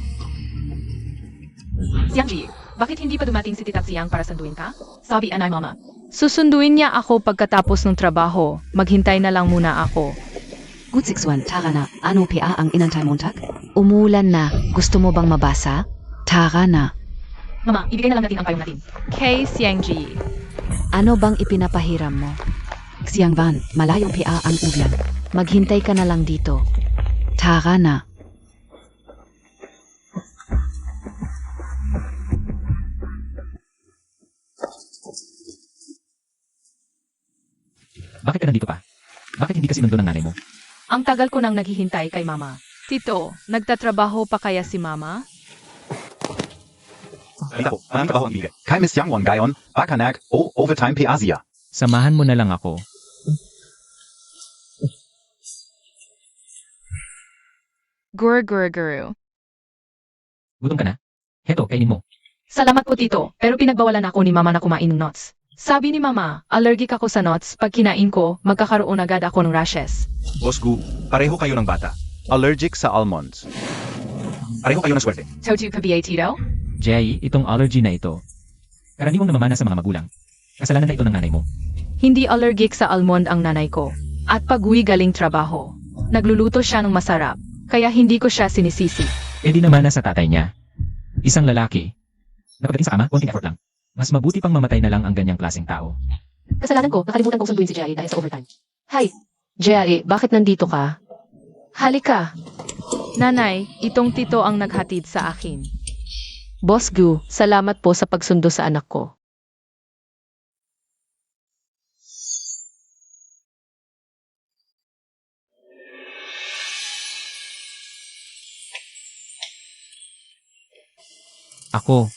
Xiangji, bakit hindi pa dumating si Tita Xiang para sanduin ka? Sabi anay mama. Susunduin niya ako pagkatapos ng trabaho. Maghintay na lang muna ako. Gut Zixuan, tara na. Ano pa ang inantay Montag? Umuulan na, gusto mo bang mabasa? Tara na. Mama, ibigay na lang natin ang payong natin. Kay Xiangji. Ano bang ipinapahiram mo? Xiangwan, malayo pa ang ulan. Maghintay ka na lang dito. Tara na. Bakit ka nandito pa? Bakit hindi ka sinundo ng nanay mo? Ang tagal ko nang naghihintay kay mama. Tito, nagtatrabaho pa kaya si mama? Balita ko, maraming trabaho ang ibigay. Kay Miss Xiangwan gayon, baka o overtime pa Asia. Samahan mo na lang ako. Guru. Gutom ka na? Heto, kainin mo. Salamat po tito, pero pinagbawalan ako ni mama na kumain ng nuts. Sabi ni mama, allergic ako sa nuts. Pag kinain ko, magkakaroon agad ako ng rashes. Boss Gu, pareho kayo ng bata. Allergic sa almonds. Pareho kayo ng swerte. Totu ka ba tito? Jay, itong allergy na ito. Karaniwang namamana sa mga magulang. Kasalanan na ito ng nanay mo. Hindi allergic sa almond ang nanay ko. At pag-uwi galing trabaho, nagluluto siya ng masarap. Kaya hindi ko siya sinisisi. E di namana sa tatay niya. Isang lalaki. Napagdating sa ama, konting effort lang. Mas mabuti pang mamatay na lang ang ganyang klaseng tao. Kasalanan ko, nakalimutan kong sunduin si Jai dahil sa overtime. Hi, Jai, bakit nandito ka? Halika. Nanay, itong tito ang naghatid sa akin. Boss Gu, salamat po sa pagsundo sa anak ko. Ako.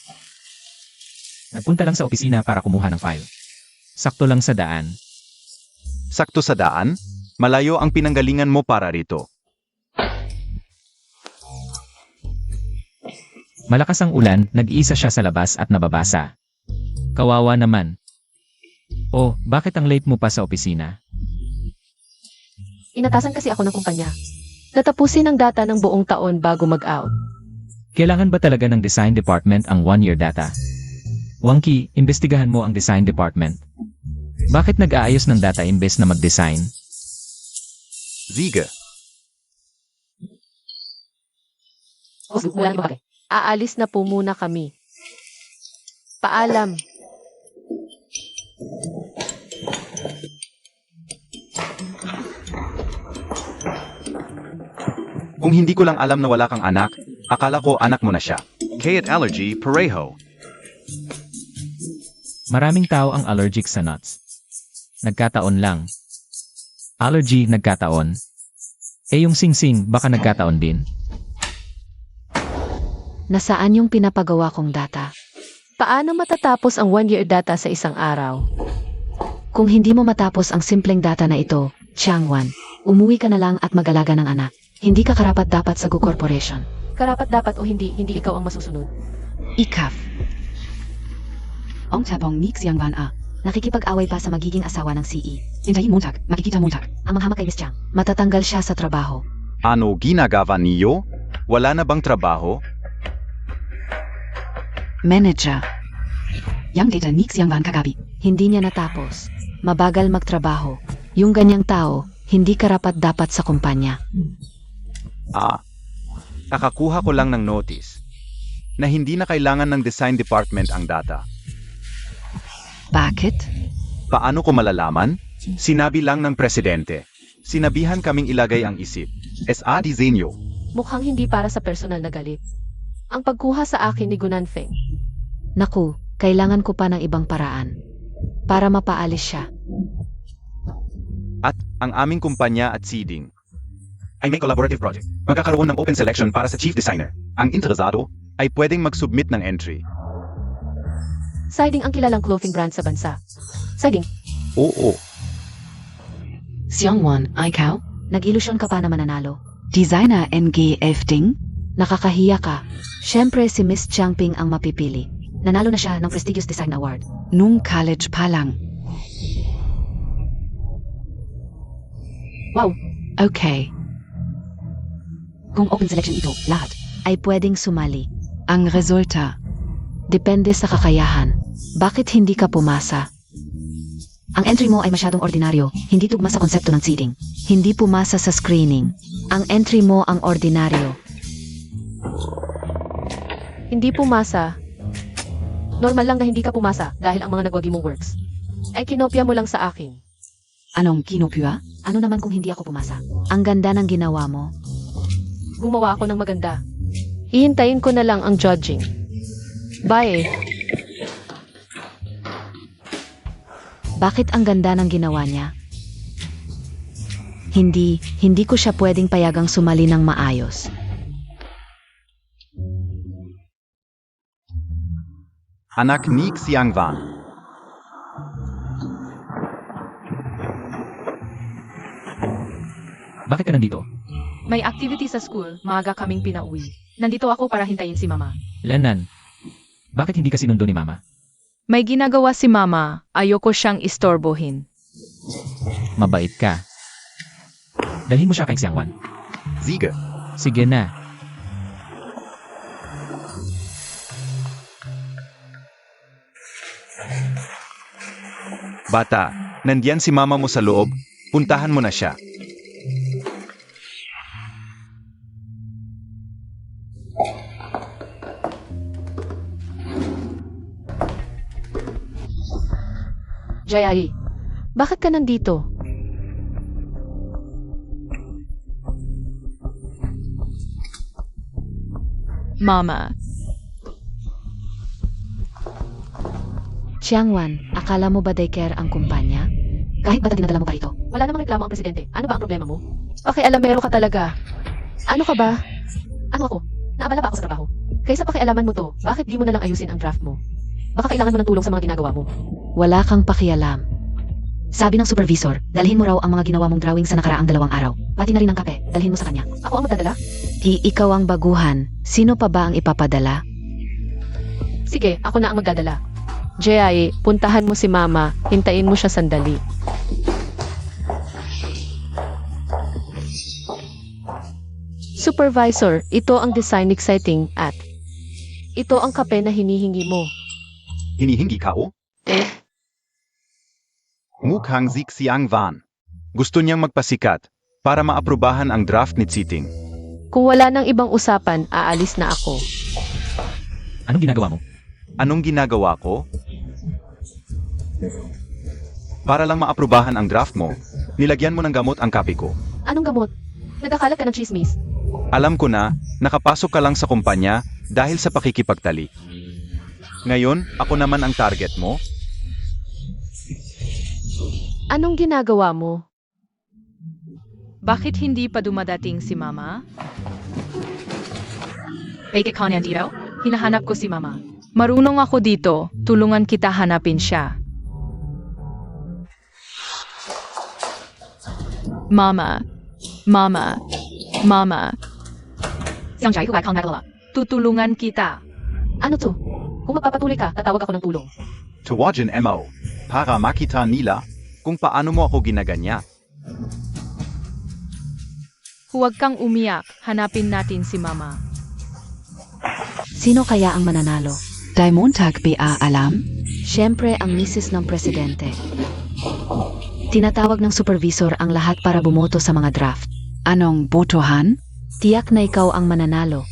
Nagpunta lang sa opisina para kumuha ng file. Sakto lang sa daan. Sakto sa daan, malayo ang pinanggalingan mo para rito. Malakas ang ulan, nag-iisa siya sa labas at nababasa. Kawawa naman. Oh, bakit ang late mo pa sa opisina? Inatasan kasi ako ng kumpanya. Natapusin ang data ng buong taon bago mag-out. Kailangan ba talaga ng design department ang one-year data? Wangki, imbestigahan mo ang design department. Bakit nag-aayos ng data imbes na mag-design? Ziga. Boss Gu, wala na bagay. Aalis na po muna kami. Paalam. Kung hindi ko lang alam na wala kang anak, akala ko anak mo na siya. Kay at allergy, pareho. Maraming tao ang allergic sa nuts. Nagkataon lang. Allergy, nagkataon. Eh yung singsing, baka nagkataon din. Nasaan yung pinapagawa kong data? Paano matatapos ang one-year data sa isang araw? Kung hindi mo matapos ang simpleng data na ito, Changwan, umuwi ka na lang at mag-alaga ng anak. Hindi ka karapat-dapat sa Gu Corporation. Karapat-dapat o hindi ikaw ang masusunod. Ikaf. Ong tapong ni Xiangwan a. Nakikipag-away pa sa magiging asawa ng CE. Hintayin Montag, makikita Montag. Ang manghamak kay Miss Chang. Matatanggal siya sa trabaho. Ano ginagawa niyo? Wala na bang trabaho? Manager. Yang data Nix Yang Van kagabi. Hindi niya natapos. Mabagal magtrabaho. Yung ganyang tao, hindi karapat-dapat sa kumpanya. Kakakuha ko lang ng notice na hindi na kailangan ng design department ang data. Bakit? Paano ko malalaman? Sinabi lang ng presidente. Sinabihan kaming ilagay ang isip. SA disenyo. Mukhang hindi para sa personal na galit. Ang pagkuha sa akin ni Gunanfeng. Naku, kailangan ko pa ng ibang paraan. Para mapaalis siya. At ang aming kumpanya at seeding ay may collaborative project. Magkakaroon ng open selection para sa chief designer. Ang interesado ay pwedeng mag-submit ng entry. Siding ang kilalang clothing brand sa bansa. Siding, Oo. Xiongwan, ikaw? Nag-ilusyon ka pa na mananalo. Designer NGF Ding? Nakakahiya ka. Siyempre si Miss Changping ang mapipili. Nanalo na siya ng prestigious design award. Nung college pa lang. wow, Okay. Kung open selection ito, lahat. Ay pwedeng sumali. Ang resulta. Depende sa kakayahan. Bakit hindi ka pumasa? Ang entry mo ay masyadong ordinaryo, hindi tugma sa konsepto ng seeding. Hindi pumasa sa screening. Ang entry mo ang ordinaryo. hindi pumasa. Normal lang na hindi ka pumasa dahil ang mga nagwagi mong works ay kinopya mo lang sa akin. Anong kinopya? Ano naman kung hindi ako pumasa? Ang ganda ng ginawa mo. Gumawa ako ng maganda. Ihintayin ko na lang ang judging. Bye. Bakit ang ganda ng ginawa niya? Hindi ko siya pwedeng payagang sumali ng maayos. Anak ni Xiangwan. Bakit ka nandito? May activity sa school, maaga kaming pinauwi. Nandito ako para hintayin si Mama. Lenan, bakit hindi ka sinundo ni Mama? May ginagawa si Mama, ayoko siyang istorbohin. Mabait ka. Dalhin mo siya kay Xiangwan. Sige. Sige na. Bata, nandiyan si mama mo sa loob. Puntahan mo na siya. Jayai, bakit ka nandito? Mama, Xiangwan, akala mo ba daycare ang kumpanya? Kahit ba't dinadala mo pa rito? Wala namang reklamo ang presidente. Ano ba ang problema mo? Okay, alamero ka talaga. Ano ka ba? Ano ako? Naabala ba ako sa trabaho? Kaysa pakialaman mo to, bakit di mo na lang ayusin ang draft mo? Baka kailangan mo ng tulong sa mga ginagawa mo. Wala kang pakialam. Sabi ng supervisor, dalhin mo raw ang mga ginawa mong drawing sa nakaraang 2 araw. Pati na rin ang kape, dalhin mo sa kanya. Ako ang magdadala? Ikaw ang baguhan. Sino pa ba ang ipapadala? Sige, ako na ang magdadala. Jayai, puntahan mo si Mama. Hintayin mo siya sandali. Supervisor, ito ang design exciting at ito ang kape na hinihingi mo. Hinihingi ka o? Mukhang si Xiangwan. Gusto niyang magpasikat para maaprubahan ang draft ni Tsiting. Kung wala nang ibang usapan, aalis na ako. Anong ginagawa mo? Anong ginagawa ko? Para lang maaprubahan ang draft mo, nilagyan mo ng gamot ang kape ko. Anong gamot? Nagkakalat ka ng chismis. Alam ko na, nakapasok ka lang sa kumpanya dahil sa pakikipagtalik. Ngayon, ako naman ang target mo. Anong ginagawa mo? bakit hindi pa dumadating si Mama? Bakit ka nandito? Hinahanap ko si Mama. Marunong ako dito, tulungan kita hanapin siya. Mama, Mama, Mama. Tutulungan kita. Ano to? Kung magpapatuloy ka, tatawag ako ng tulong. Tawagin MO. para makita nila kung paano mo ako ginaganya. Huwag kang umiyak, hanapin natin si Mama. Sino kaya ang mananalo? Die Montag BA Alarm? Siyempre ang misis ng presidente. Tinatawag ng supervisor ang lahat para bumoto sa mga draft. Anong botohan? Tiyak na ikaw ang mananalo.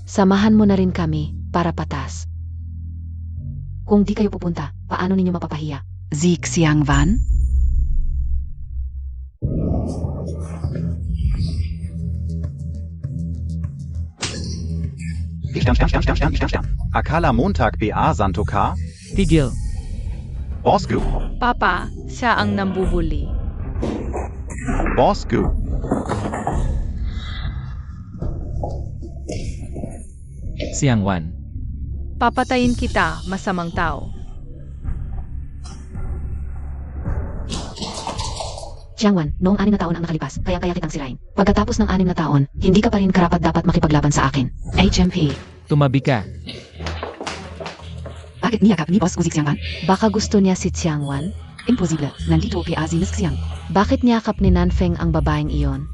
Samahan mo na rin kami para patas. Kung di kayo pupunta, paano ninyo mapapahiya? Sieg Xiangwan? Akala Montag BA Santo Ka? Tigil. Bosku. Papa, siya ang nambubuli. Bosku. Siang Wan. Papatayin kita, masamang tao. Jiangwan, noong 6 na taon ang nakalipas, kaya kitang sirain. Pagkatapos ng 6 na taon, hindi ka pa rin karapat dapat makipaglaban sa akin. HMP. Tumabi ka. Bakit niyakap ni Boss Sieg Xiangwan? Baka gusto niya si Jiangwan? Imposible. Nandito PA Sinus Xiang. Bakit niyakap ni Nanfeng ang babaeng iyon?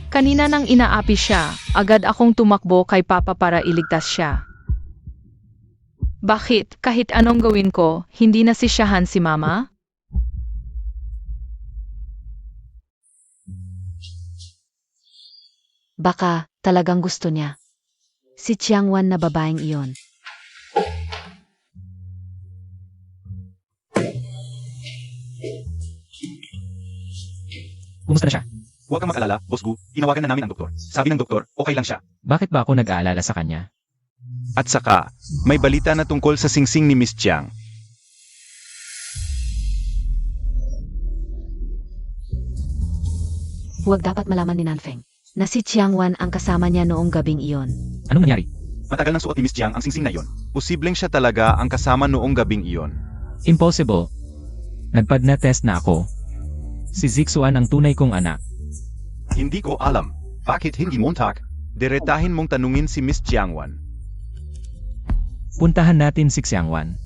Kanina nang inaapi siya, agad akong tumakbo kay Papa para iligtas siya. Bakit, kahit anong gawin ko, hindi nasisyahan si Mama? Baka talagang gusto niya. Si Jiangwan na babaeng iyon. Kumusta na siya? Huwag kang mag-alala, Boss Gu. Tinawagan na namin ang doktor. Sabi ng doktor, okay lang siya. Bakit ba ako nag-aalala sa kanya? At saka, may balita na tungkol sa singsing ni Miss Jiang. Huwag dapat malaman ni Nanfeng na si Jiangwan ang kasama niya noong gabing iyon. Anong nangyari? Matagal nang suot ni Miss Jiang ang singsing na iyon. Posibleng siya talaga ang kasama noong gabing iyon. Impossible. Nagpad na test na ako. Si Zixuan ang tunay kong anak. Hindi ko alam. Bakit hindi Montag? Diretahin mong tanungin si Miss Jiangwan. Puntahan natin si Xiangwan.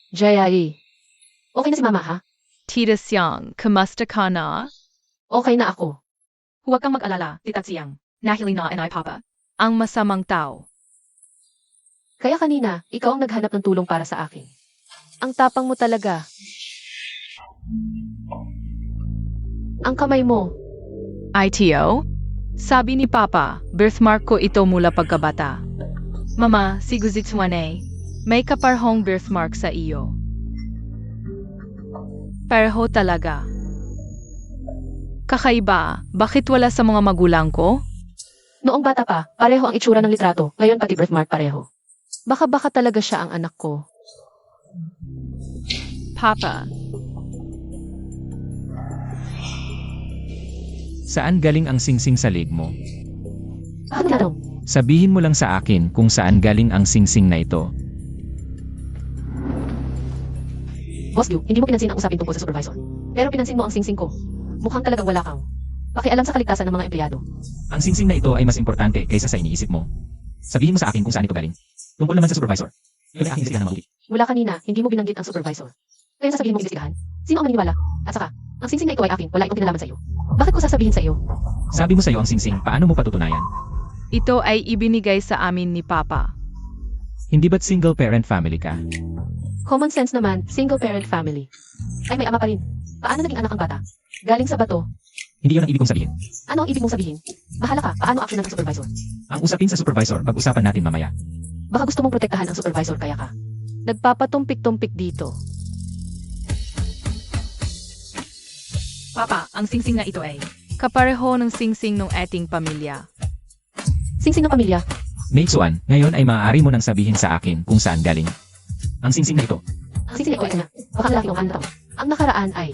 Jayai. Okay na si Mama, ha? Tita Xiang, kamusta ka na? Okay na ako. Huwag kang mag-alala, Tita Xiang. Nahili na and I, Papa. Ang masamang tao. Kaya kanina, ikaw ang naghanap ng tulong para sa akin. Ang tapang mo talaga. Ang kamay mo. ITO? Sabi ni Papa, birthmark ko ito mula pagkabata. Mama, si Guzitswane, may kaparhong birthmark sa iyo. Pareho talaga. Kakaiba, bakit wala sa mga magulang ko? Noong bata pa, pareho ang itsura ng litrato. Ngayon pati birthmark pareho. Baka talaga siya ang anak ko. Papa, Saan galing ang singsing sa leg mo? Ano na daw? Sabihin mo lang sa akin kung saan galing ang singsing na ito. Boss Gu, hindi mo pinansin ang usapin tungkol sa supervisor. Pero pinansin mo ang singsing ko. Mukhang talagang wala kang pakialam sa kaligtasan ng mga empleyado. Ang singsing na ito ay mas importante kaysa sa iniisip mo. Sabihin mo sa akin kung saan ito galing. Tungkol naman sa supervisor. Yun ay aking imbestigahan ng mabuti. Mula kanina, hindi mo binanggit ang supervisor. Ngayon sasabihin mo imbestigahan? Sino ang maniniwala? At saka, ang singsing na ito ay akin, wala itong kinalaman sa iyo. Bakit ko sasabihin sa iyo? Sabi mo sa iyo ang singsing, paano mo patutunayan? ito ay ibinigay sa amin ni Papa. Hindi ba't single parent family ka? Common sense naman, single parent family. Ay may ama pa rin. Paano naging anak ang bata? Galing sa bato. Hindi yun ang ibig kong sabihin. Ano ang ibig mong sabihin? Bahala ka, paano action ng supervisor? Ang usapin sa supervisor, pag-usapan natin mamaya. Baka gusto mong protektahan ang supervisor kaya ka. Nagpapatumpik-tumpik dito. Papa, ang singsing na ito ay kapareho ng singsing ng ating pamilya. Singsing ng pamilya. Meixuan, ngayon ay maaari mo nang sabihin sa akin kung saan galing. Ang singsing na ito. Ang singsing na ito ay kanya. Baka lalaki ng 6 taon. Ang nakaraan ay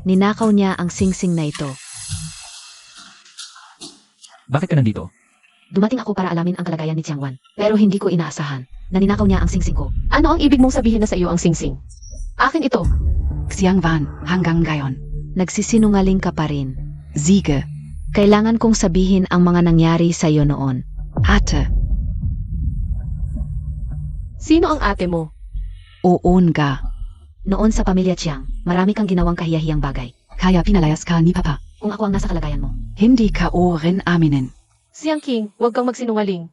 Ninakaw niya ang singsing na ito. Bakit ka nandito? Dumating ako para alamin ang kalagayan ni Jiangwan, pero hindi ko inaasahan. Naninakaw niya ang singsing ko. ano ang ibig mong sabihin na sa iyo ang singsing? Akin ito. Xiangwan, hanggang ngayon. Nagsisinungaling ka pa rin. Siege. Kailangan kong sabihin ang mga nangyari sa'yo noon. Ate. Sino ang ate mo? Oonga. Noon sa pamilya Chiang, marami kang ginawang kahiyahiyang bagay. Kaya pinalayas ka ni Papa. Kung ako ang nasa kalagayan mo, Hindi ka o rin aminin. Siang King, huwag kang magsinungaling.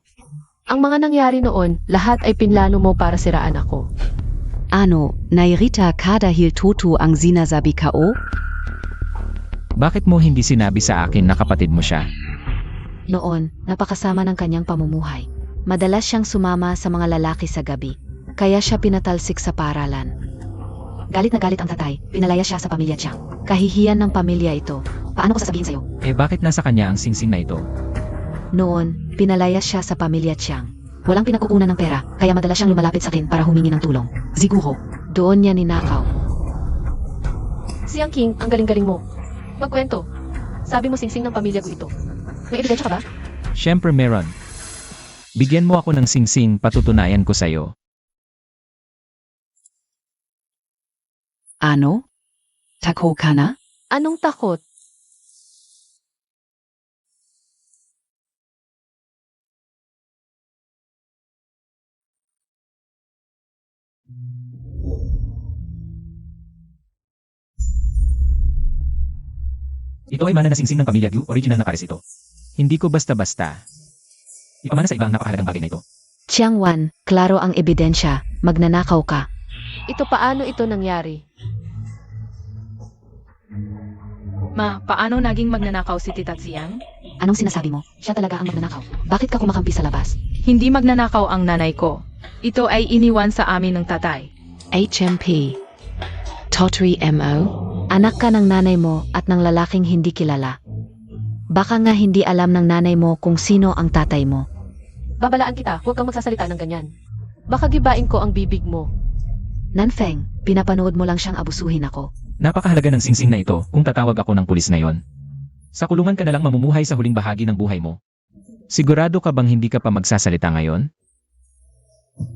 Ang mga nangyari noon, lahat ay pinlano mo para siraan ako. Ano, nairita ka dahil totoo ang sinasabi ka o? Bakit mo hindi sinabi sa akin na kapatid mo siya? noon, napakasama ng kanyang pamumuhay. Madalas siyang sumama sa mga lalaki sa gabi, kaya siya pinatalsik sa paralan. Galit na galit ang tatay, pinalaya siya sa pamilya Chiang. Kahihiyan ng pamilya ito. Paano ko sasabihin sa'yo? Eh bakit nasa kanya ang singsing na ito? Noon, pinalaya siya sa pamilya Chiang. Walang pinagkukunan ng pera, kaya madalas siyang lumalapit sa akin para humingi ng tulong. Siguro. Doon niya ninakaw. Siang King, ang galing-galing mo. Magkwento. Sabi mo singsing ng pamilya ko ito. May ebidensya ka ba? Siyempre meron. Bigyan mo ako ng singsing, patutunayan ko sa'yo. Ano? Tako ka na? Anong takot? Ito ay mana na singsing ng pamilya Gu, original na pares ito. Hindi ko basta-basta. Ipamana sa iba ang napakahalagang bagay na ito. Chiang Wan, klaro ang ebidensya, magnanakaw ka. Ito paano ito nangyari? Ma, paano naging magnanakaw si Tita Tsiang? Anong sinasabi mo? Siya talaga ang magnanakaw. Bakit ka kumakampi sa labas? Hindi magnanakaw ang nanay ko. Ito ay iniwan sa amin ng tatay. HMP. Tottery MO. Anak ka ng nanay mo at ng lalaking hindi kilala. Baka nga hindi alam ng nanay mo kung sino ang tatay mo. Babalaan kita, huwag kang magsasalita ng ganyan. Baka gibain ko ang bibig mo. Nanfeng, pinapanood mo lang siyang abusuhin ako. Napakahalaga ng singsing na ito kung tatawag ako ng pulis ngayon. Sa kulungan ka na lang mamumuhay sa huling bahagi ng buhay mo. Sigurado ka bang hindi ka pa magsasalita ngayon?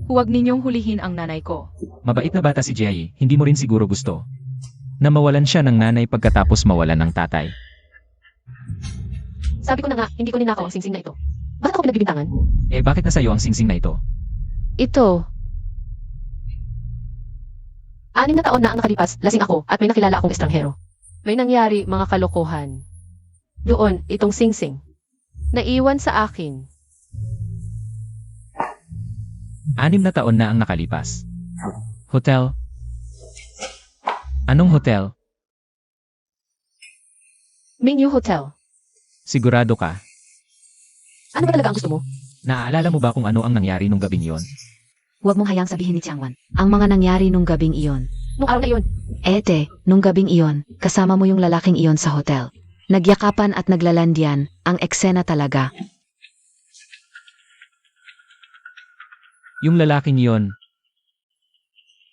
Huwag ninyong hulihin ang nanay ko. Mabait na bata si Jai, hindi mo rin siguro gusto. Na mawalan siya ng nanay pagkatapos mawalan ng tatay. Sabi ko na nga, hindi ko ninakaw ang singsing na ito. Bakit ako pinagbibintangan? Eh bakit nasa iyo ang singsing na ito? Ito. 6 na taon na ang nakalipas, lasing ako at may nakilala akong estranghero. May nangyari mga kalokohan. Doon, itong singsing. Naiwan sa akin. 6 na taon na ang nakalipas. Hotel? Anong hotel? Mingyu Hotel. Sigurado ka? Ano ba talaga ang gusto mo? Naaalala mo ba kung ano ang nangyari nung gabing iyon? Huwag mong hayang sabihin ni Chiang Wan ang mga nangyari nung gabing iyon. Nung araw na iyon, Ete, nung gabing iyon, kasama mo yung lalaking iyon sa hotel. Nagyakapan at naglalandian, ang eksena talaga. Yung lalaking iyon,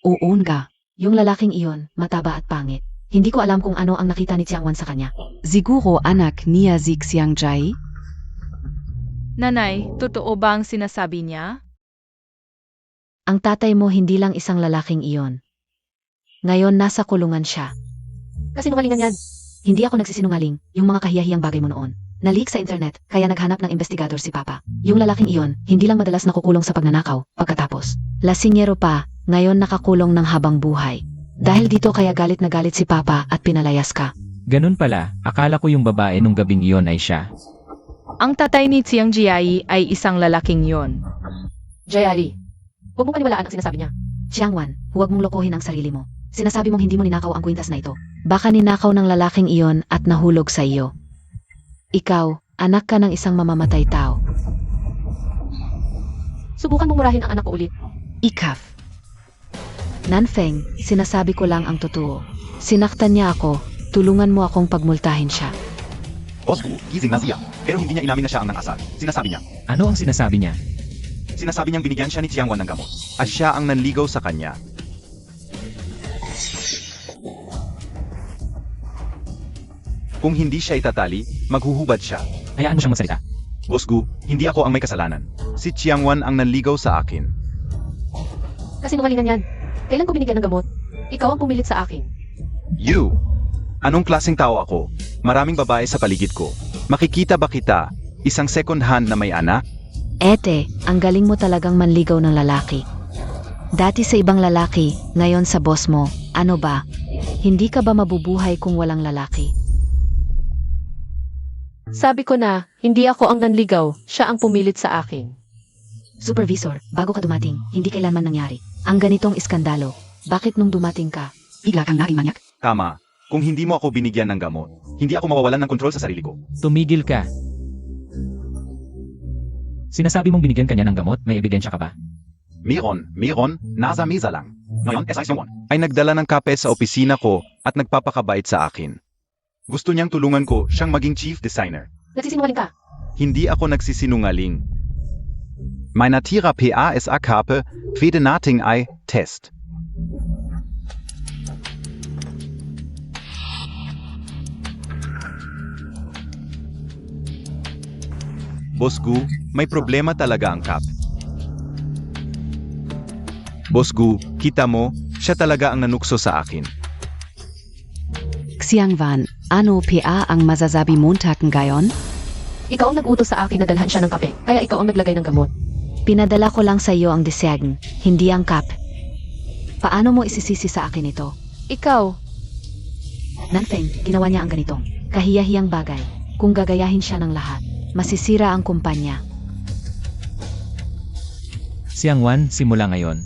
Oonga. Yung lalaking iyon, mataba at pangit. Hindi ko alam kung ano ang nakita ni Chiang Wan sa kanya. Siguro anak niya si Xiang Jai? Nanay, totoo ba ang sinasabi niya? Ang tatay mo hindi lang isang lalaking iyon. Ngayon nasa kulungan siya. kasi nungalingan yan. Hindi ako nagsisinungaling, yung mga kahiyahiyang bagay mo noon. Nalik sa internet, kaya naghanap ng investigador si Papa. Yung lalaking iyon, hindi lang madalas nakukulong sa pagnanakaw, pagkatapos. Lasingero pa, ngayon nakakulong ng habang buhay. Dahil dito kaya galit na galit si Papa at pinalayas ka. ganun pala, akala ko yung babae nung gabing iyon ay siya. Ang tatay ni Tsiang Jiai ay isang lalaking yon. Jayali, huwag mo paniwalaan ang sinasabi niya. Chiang Wan, huwag mong lokohin ang sarili mo. Sinasabi mong hindi mo ninakaw ang kwintas na ito. Baka ninakaw ng lalaking iyon at nahulog sa iyo. Ikaw, anak ka ng isang mamamatay tao. Subukan mong murahin ang anak ko ulit. Ikaf. Nanfeng, sinasabi ko lang ang totoo. Sinaktan niya ako, tulungan mo akong pagmultahin siya. Boss Gu, gising na siya. Pero hindi niya inamin na siya ang nang-asal. Sinasabi niya. Ano ang sinasabi niya? Sinasabi niyang binigyan siya ni Chiang Wan ng gamot. At siya ang nanligaw sa kanya. Kung hindi siya itatali, maghuhubad siya. Hayaan mo siyang magsalita. Boss Gu, hindi ako ang may kasalanan. Si Chiang Wan ang nanligaw sa akin. Kasi nungalingan yan. Kailan ko binigyan ng gamot? Ikaw ang pumilit sa akin. You! Anong klaseng tao ako? Maraming babae sa paligid ko. Makikita ba kita? Isang second hand na may anak? Ete, ang galing mo talagang manligaw ng lalaki. Dati sa ibang lalaki, ngayon sa boss mo. Ano ba? Hindi ka ba mabubuhay kung walang lalaki? Sabi ko na, hindi ako ang nanligaw, siya ang pumilit sa akin. Supervisor, bago ka dumating, hindi kailanman nangyari. Ang ganitong iskandalo. Bakit nung dumating ka? Bigla kang naging manyak. Tama. Kung hindi mo ako binigyan ng gamot, hindi ako mawawalan ng kontrol sa sarili ko. Tumigil ka. Sinasabi mong binigyan kanya ng gamot, may ebidensya ka ba? Meron, nasa mesa lang. Ngayon, SI-1 ay nagdala ng kape sa opisina ko at nagpapakabait sa akin. Gusto niyang tulungan ko siyang maging chief designer. Nagsisinungaling ka. Hindi ako nagsisinungaling. May natira PA-SA Kape, pwede nating ay test. Boss Gu, may problema talaga ang Kap. Boss Gu, kita mo, siya talaga ang nanukso sa akin. Xiangwan, ano PA ang masasabi Montag ngayon? Ikaw ang nag-utos sa akin na dalhan siya ng kape, kaya ikaw ang naglagay ng gamot. Pinadala ko lang sa iyo ang desegn, hindi ang kap. Paano mo isisisi sa akin ito? Ikaw, Nanfeng, ginawa niya ang ganitong kahiyahiyang bagay. Kung gagayahin siya ng lahat, masisira ang kumpanya. Xiangwan, simula ngayon.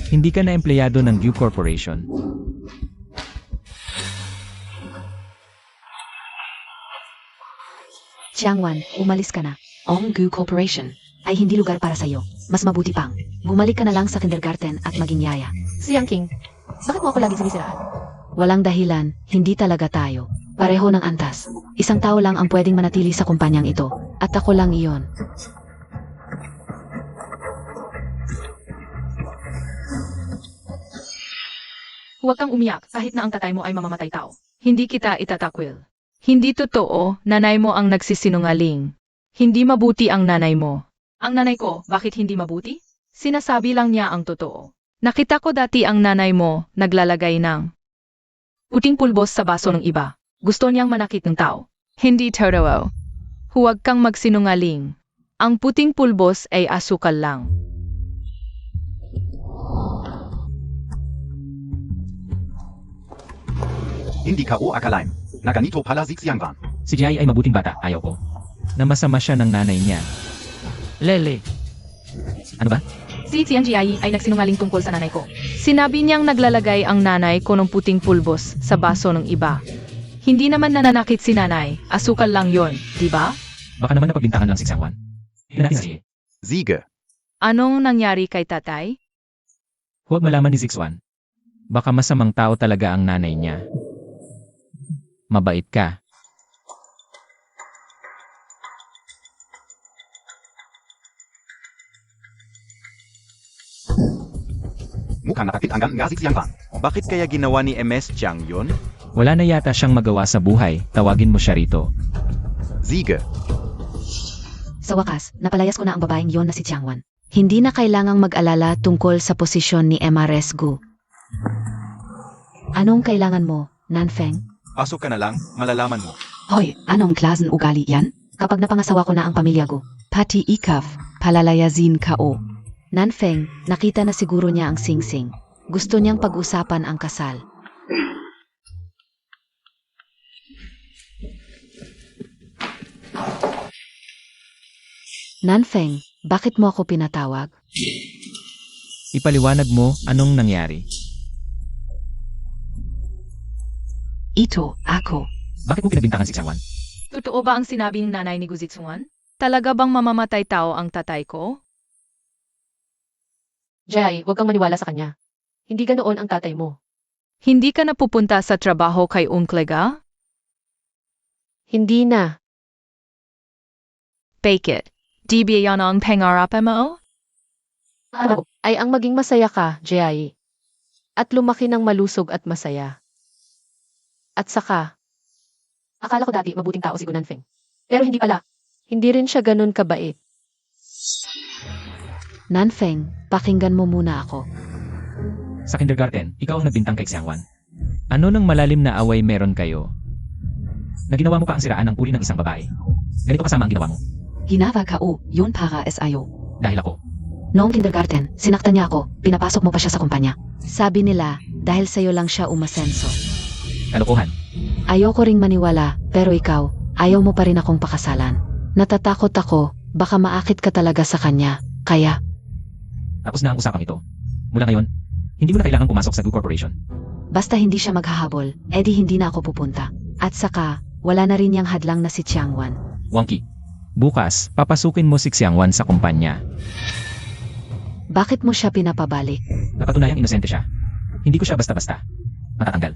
Hindi ka na empleyado ng Gu Corporation. Xiangwan, umalis ka na. Ong Gu Corporation. Ay hindi lugar para sa iyo. Mas mabuti pang, bumalik ka na lang sa kindergarten at maging yaya. si Yang King. Bakit mo ako lagi sinisiraan? Walang dahilan, hindi talaga tayo. Pareho ng antas. Isang tao lang ang pwedeng manatili sa kumpanyang ito. At ako lang iyon. Huwag kang umiyak kahit na ang tatay mo ay mamamatay tao. Hindi kita itatakwil. Hindi totoo, nanay mo ang nagsisinungaling. Hindi mabuti ang nanay mo. Ang nanay ko, bakit hindi mabuti? Sinasabi lang niya ang totoo. Nakita ko dati ang nanay mo naglalagay ng puting pulbos sa baso ng iba. Gusto niyang manakit ng tao. Hindi totoo. Huwag kang magsinungaling. Ang puting pulbos ay asukal lang. Hindi ka o akalain. Na ganito pala si Xiangwan. Si Jai ay mabuting bata, ayaw ko. Na masama siya ng nanay niya. Lele. Ano ba? Si Tianjiai ay nagsinungaling tungkol sa nanay ko. Sinabi niyang naglalagay ang nanay ko ng puting pulbos sa baso ng iba. Hindi naman nananakit si nanay, asukal lang yon, di ba? Baka naman napagbintangan lang si Xiangwan. Tingnan natin si Jie. Siege. Anong nangyari kay tatay? Huwag malaman ni Zixuan. Baka masamang tao talaga ang nanay niya. Mabait ka. Mukhang nakakit hanggang nga si Xiangwan. Bakit kaya ginawa ni MS Chiang yun? Wala na yata siyang magawa sa buhay, tawagin mo siya rito. Siege. Sa wakas, napalayas ko na ang babaeng yon na si Xiangwan. Hindi na kailangang mag-alala tungkol sa posisyon ni MRS Gu. Anong kailangan mo, Nanfeng? Pasok ka na lang, malalaman mo. Hoy, anong klaseng ugali yan? Kapag napangasawa ko na ang pamilya Gu. Pati ikaf, palalayasin ka o. Nanfeng, nakita na siguro niya ang singsing. Gusto niyang pag-usapan ang kasal. Nanfeng, bakit mo ako pinatawag? Ipaliwanag mo anong nangyari. Ito, ako. Bakit mo pinagbintangan si Xiangwan? Totoo ba ang sinabi ng nanay ni Guzitsuan? Talaga bang mamamatay tao ang tatay ko? Jai, huwag kang maniwala sa kanya. Hindi ganoon ang tatay mo. Hindi ka na pupunta sa trabaho kay Unklega? Hindi na. Bakit? Di ba yan ang pangarapan mo? Ano ay ang maging masaya ka, Jai. At lumaki ng malusog at masaya. At saka, akala ko dati mabuting tao si Gunanfeng. Pero hindi pala. Hindi rin siya ganun kabait. Nanfeng, pakinggan mo muna ako. Sa kindergarten, ikaw ang nagbintang kay Xiangwan. Ano nang malalim na away meron kayo? Na ginawa mo pa ang siraan ng uri ng isang babae. Ganito kasama ang ginawa mo. Hinawa ko, yun para SIO. Dahil ako. Noong kindergarten, sinaktan niya ako, pinapasok mo pa siya sa kumpanya. Sabi nila, dahil sa'yo lang siya umasenso. Kalokohan. Ayoko ring maniwala, pero ikaw, ayaw mo pa rin akong pakasalan. Natatakot ako, baka maakit ka talaga sa kanya, kaya, Tapos na ang usapang ito. Mula ngayon, hindi mo na kailangang pumasok sa Gu Corporation. basta hindi siya maghahabol, edi hindi na ako pupunta. At saka, wala na rin yang hadlang na si Chiangwan. Wangki. Bukas, papasukin mo si Xiangwan sa kumpanya. Bakit mo siya pinapabalik? Napatunayang inosente siya. Hindi ko siya basta-basta matatanggal.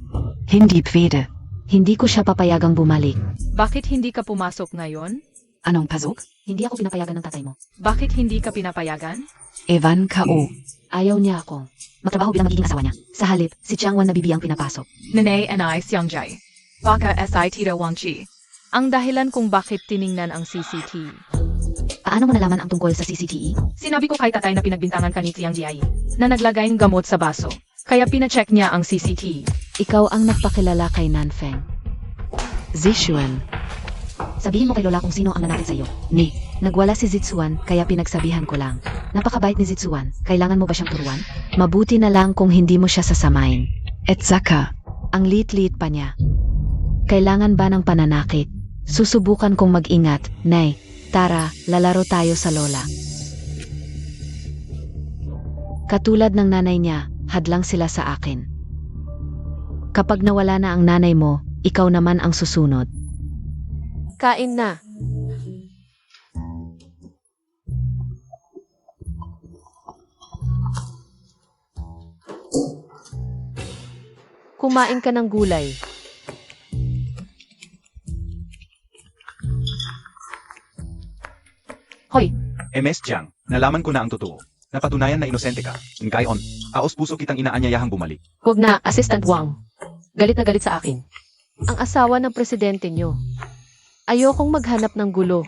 Hindi pwede. Hindi ko siya papayagang bumalik. Bakit hindi ka pumasok ngayon? Anong pasok? Hindi ako pinapayagan ng tatay mo. Bakit hindi ka pinapayagan? Evan ko. Ayaw niya akong matrabaho bilang magiging asawa niya. Sa halip, si Chiangwan na bibi ang pinapasok. Nene and I Xiangjai. Baka SI Tito Wangchi. Ang dahilan kung bakit tiningnan ang CCTV. Paano mo nalaman ang tungkol sa CCTV? Sinabi ko kay tatay na pinagbintangan ka ni Xiangjai na naglagay ng gamot sa baso. Kaya pinacheck niya ang CCTV. Ikaw ang nagpakilala kay Nanfeng. Zishuan. Sabihin mo kay Lola kung sino ang nanakit sa'yo. Ni, nagwala si Zitsuan kaya pinagsabihan ko lang. Napakabait ni Zitsuan. Kailangan mo ba siyang turuan? Mabuti na lang kung hindi mo siya sasamain. Et Zaka. Ang liit-liit pa niya. Kailangan ba ng pananakit? Susubukan kong mag-ingat. Nay, tara, lalaro tayo sa Lola. Katulad ng nanay niya, hadlang sila sa akin. Kapag nawala na ang nanay mo, ikaw naman ang susunod. Kain na. Kumain ka ng gulay. Hoy, MS Jiang, nalaman ko na ang totoo. Napatunayan na inosente ka. Ngayon, aos puso kitang inaanyayahang bumalik. Huwag na, Assistant Wang. Galit na galit sa akin. Ang asawa ng presidente nyo. Ayokong maghanap ng gulo.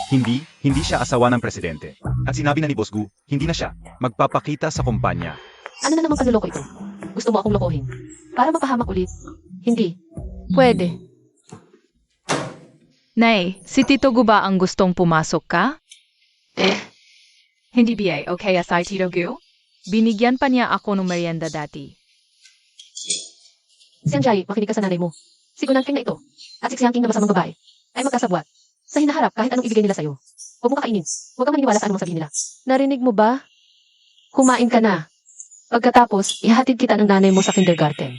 Hindi siya asawa ng presidente. At sinabi na ni Boss Gu, hindi na siya magpapakita sa kumpanya. Ano na namang panluloko ito? Gusto mo akong lokohin? Para mapahamak ulit? Hindi. Pwede. Nay, si Tito Gu ba ang gustong pumasok ka? Hindi BA, okay SI Tito Gu? Binigyan pa niya ako ng merienda dati. Xiangjai, makinig ka sa nanay mo. Si Gunangking na ito, at si Xiangking na masamang babae, ay magkasabwat. Sa hinaharap kahit anong ibigay nila sa'yo. Huwag mo kakainin. Huwag kang maniniwala sa anumang sabihin nila. Narinig mo ba? Kumain ka na. Pagkatapos, ihatid kita ng nanay mo sa kindergarten.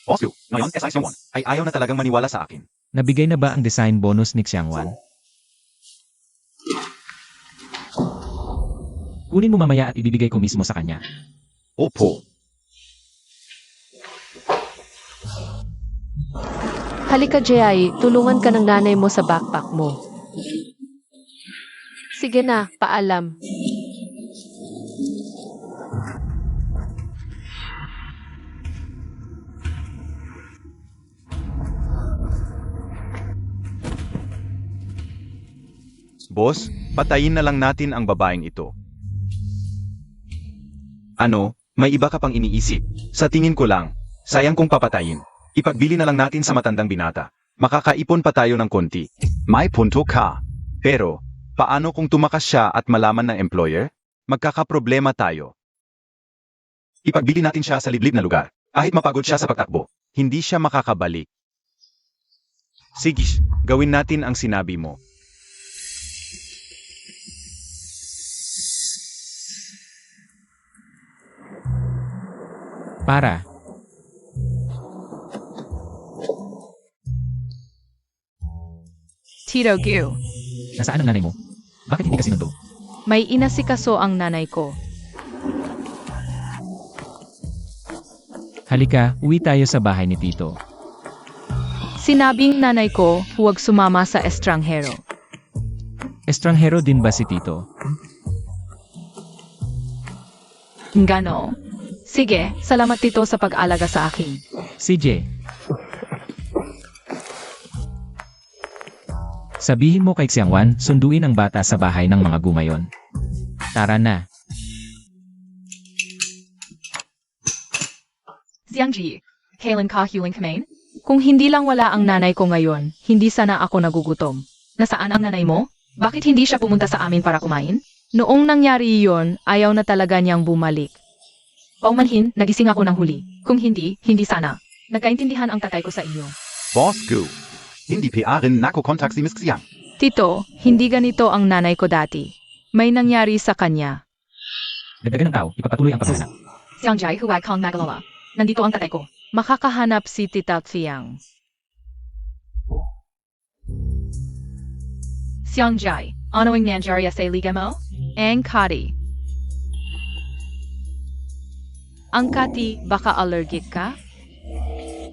Boss Gu, ngayon SI Xiongwan ay ayaw na talagang maniwala sa akin. Nabigay na ba ang design bonus ni Xiangwan? Kunin mo mamaya at ibibigay ko mismo sa kanya. Opo. Halika, Jai, tulungan ka ng nanay mo sa backpack mo. Sige na, paalam. Boss, patayin na lang natin ang babaeng ito. Ano, may iba ka pang iniisip? Sa tingin ko lang, sayang kung papatayin. Ipagbili na lang natin sa matandang binata. Makakaipon pa tayo ng konti. May punto ka. Pero, paano kung tumakas siya at malaman ng employer? Magkakaproblema tayo. Ipagbili natin siya sa liblib na lugar. Kahit mapagod siya sa pagtakbo, hindi siya makakabalik. Sige, gawin natin ang sinabi mo. Para. Tito Gu, Nasaan ang nanay mo? Bakit hindi ka sinundo? may inasikaso ang nanay ko. Halika, uwi tayo sa bahay ni Tito. Sinabing nanay ko, huwag sumama sa estranghero. Estranghero din ba si Tito? Gano. Sige, salamat Tito sa pag-alaga sa akin. CJ. Sabihin mo kay Xiangwan, sunduin ang bata sa bahay ng mga gumayon. Tara na. Xiangji, Kailan ka huling kumain? Kung hindi lang wala ang nanay ko ngayon, hindi sana ako nagugutom. Nasaan ang nanay mo? Bakit hindi siya pumunta sa amin para kumain? Noong nangyari iyon, ayaw na talaga niyang bumalik. Paumanhin, nagising ako ng huli. Kung hindi, hindi sana. Nagkaintindihan ang tatay ko sa iyo. Boss Gu. Hindi PA rin nakokontak si Miss Xiang. Tito, hindi ganito ang nanay ko dati. May nangyari sa kanya. Dagdagan ng tao, ipapatuloy ang paghahanap. Xiangjai, huwag kang magalala. Nandito ang tatay ko. Makakahanap si Tita Fiang. Xiangjai, ano ang nangyari sa liga mo? Ang Kati. Ang Kati, baka allergic ka?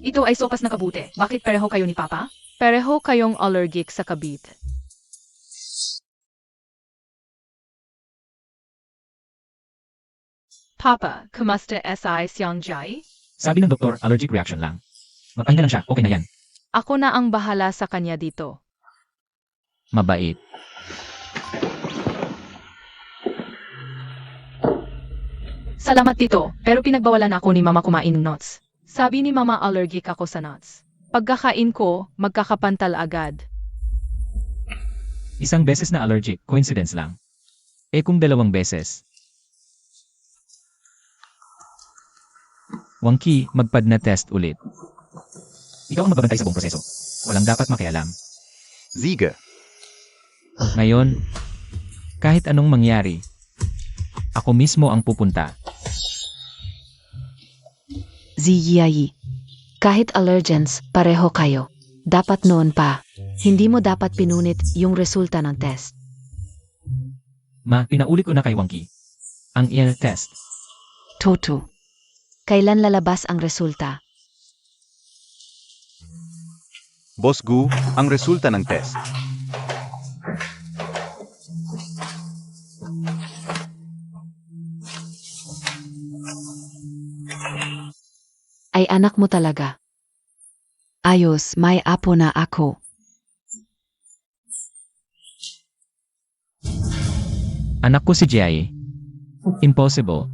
Ito ay sopas na kabuti. Bakit pareho kayo ni Papa? Pareho kayong allergic sa kabit. Papa, kumusta si Xiangjai? Sabi ng doktor, allergic reaction lang. Magpahinga lang siya, okay na yan. Ako na ang bahala sa kanya dito. Mabait. Salamat dito, pero pinagbawalan ako ni Mama kumain ng nuts. Sabi ni Mama allergic ako sa nuts. Pagkakain ko, magkakapantal agad. Isang beses na allergic, coincidence lang. Eh kung 2 beses. Wangki, magpad na test ulit. Ikaw ang magbabantay sa buong proseso. Walang dapat makialam. Siege. Ngayon, kahit anong mangyari, ako mismo ang pupunta. Ziyiayi. Kahit allergens, pareho kayo. Dapat noon pa. Hindi mo dapat pinunit yung resulta ng test. Ma, pinaulit ko na kay Wangki. Ang ear test. Toto. Kailan lalabas ang resulta? Boss Gu, ang resulta ng test. Ay anak mo talaga. Ayos, may apo na ako. Anak ko si Jai. Impossible.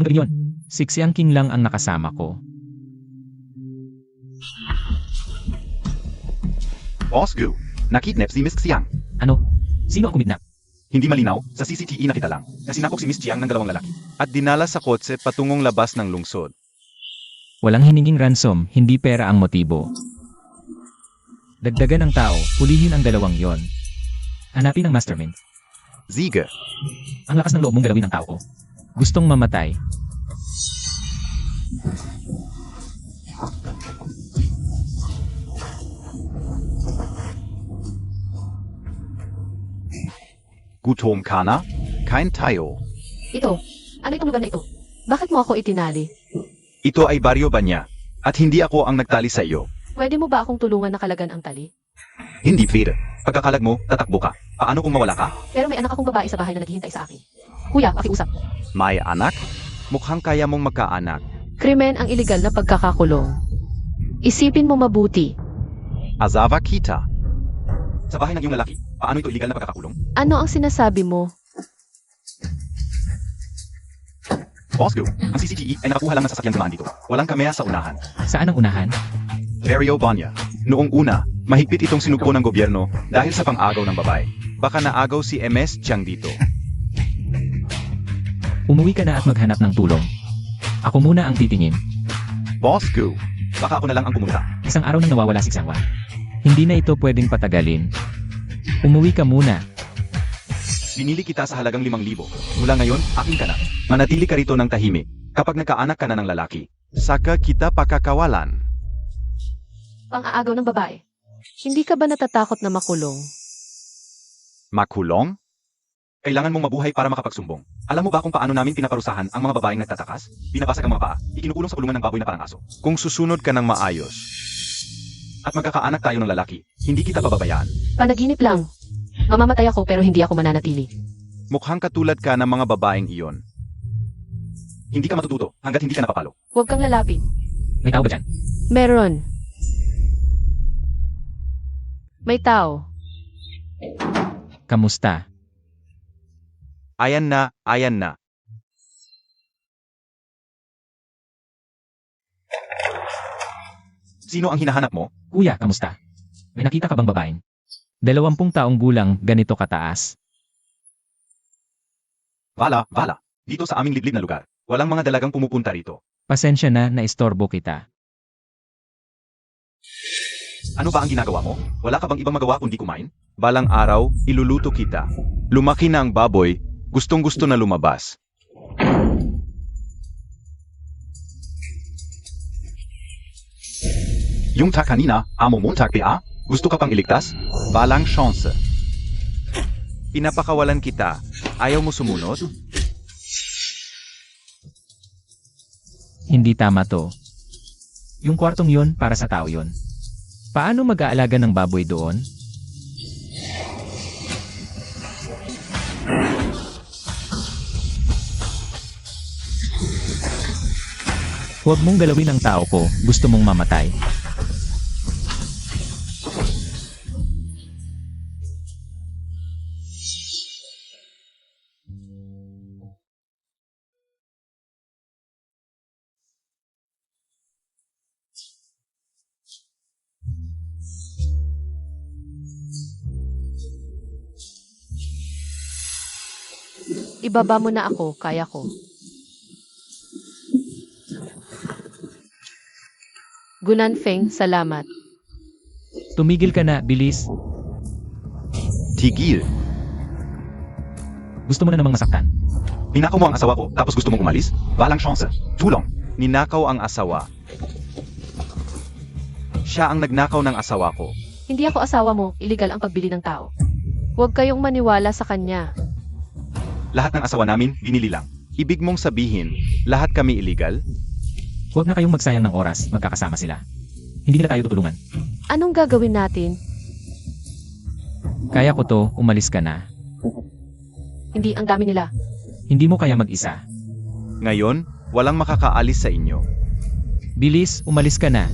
Ano yun? Si Xiang King lang ang nakasama ko. Boss Gu, nakidnap si Miss Xiang. Ano? Sino ang kumidnap? Hindi malinaw, sa CCTV nakita lang. Nasinakop si Miss Xiang ng 2 lalaki. At dinala sa kotse patungong labas ng lungsod. Walang hininging ransom, hindi pera ang motibo. Dagdagan ang tao, hulihin ang 2 yon. Hanapin ang mastermind. Siege. Ang lakas ng loob mong galawin ng tao ko. Gustong mamatay. Gutom ka na? Kain tayo. Ito, ano itong lugar na ito? Bakit mo ako itinali? Ito ay Barrio Banya. At hindi ako ang nagtali sa iyo. Pwede mo ba akong tulungan na kalagan ang tali? Hindi pwede. Pagkakalag mo, tatakbo ka. Paano kung mawala ka? Pero may anak akong babae sa bahay na naghihintay sa akin. Kuya, pakiusap. May anak? Mukhang kaya mong magkaanak. Krimen ang iligal na pagkakakulong. Isipin mo mabuti. Azava kita. Sa bahay ng iyong lalaki, paano ito illegal na pagkakakulong? Ano ang sinasabi mo? Boss Gu, ang CCTV ay nakakuha lang ng sasakyan dumaan dito. Walang kamera sa unahan. Saan ang unahan? Barrio Banya. Noong una, mahigpit itong sinugpo ng gobyerno dahil sa pang-agaw ng babae. Baka naagaw si MS Chiang dito. Umuwi ka na at maghanap ng tulong. Ako muna ang titingin. Boss Gu, baka ako na lang ang pumunta. Isang araw nang nawawala si Xiangwa. Hindi na ito pwedeng patagalin. Umuwi ka muna. Binili kita sa halagang 5,000. Mula ngayon, akin ka na. Manatili ka rito ng tahimik. Kapag nagkaanak ka na ng lalaki, saka kita pakakawalan. Pang-aagaw ng babae. Hindi ka ba natatakot na makulong? Makulong? Kailangan mong mabuhay para makapagsumbong. Alam mo ba kung paano namin pinaparusahan ang mga babaeng nagtatakas? Binabasag ang mga paa, ikinukulong sa kulungan ng baboy na parang aso. Kung susunod ka ng maayos, at magkakaanak tayo ng lalaki, hindi kita pababayaan. Panaginip lang. Mamamatay ako pero hindi ako mananatili. Mukhang katulad ka ng mga babaeng iyon. Hindi ka matututo hanggat hindi ka napapalo. Huwag kang lalapit. May tao ba dyan? Meron. May tao. Kamusta? Ayan na, ayan na. Sino ang hinahanap mo? Kuya, kamusta? May nakita ka bang babaeng? 20 taong gulang, ganito kataas. Vala, Vala. Dito sa aming liblib na lugar. Walang mga dalagang pumupunta rito. Pasensya na, naistorbo kita. Ano ba ang ginagawa mo? Wala ka bang ibang magawa kundi kumain? Balang araw, iluluto kita. Lumaki na ang baboy, gustong-gusto na lumabas. Yung ta kanina, amo mong PA? Gusto ka pang iligtas? Balang chance. Pinapakawalan kita. Ayaw mo sumunod? Hindi tama to. Yung kwartong yun, para sa tao yun. Paano mag-aalaga ng baboy doon? Huwag mong galawin ang tao ko, gusto mong mamatay. Ibaba mo na ako, kaya ko. Gunanfeng, salamat. Tumigil ka na, bilis. Tigil. Gusto mo na namang masaktan. Ninakaw mo ang asawa ko, tapos gusto mong umalis? Balang chance. Tulong. Ninakaw ang asawa. Siya ang nagnakaw ng asawa ko. Hindi ako asawa mo, illegal ang pagbili ng tao. Huwag kayong maniwala sa kanya. Lahat ng asawa namin, binili lang. Ibig mong sabihin, lahat kami illegal? Huwag na kayong magsayang ng oras, magkakasama sila. Hindi nila tayo tutulungan. Anong gagawin natin? Kaya ko to, umalis ka na. Hindi, ang dami nila. Hindi mo kaya mag-isa. Ngayon, walang makakaalis sa inyo. Bilis, umalis ka na.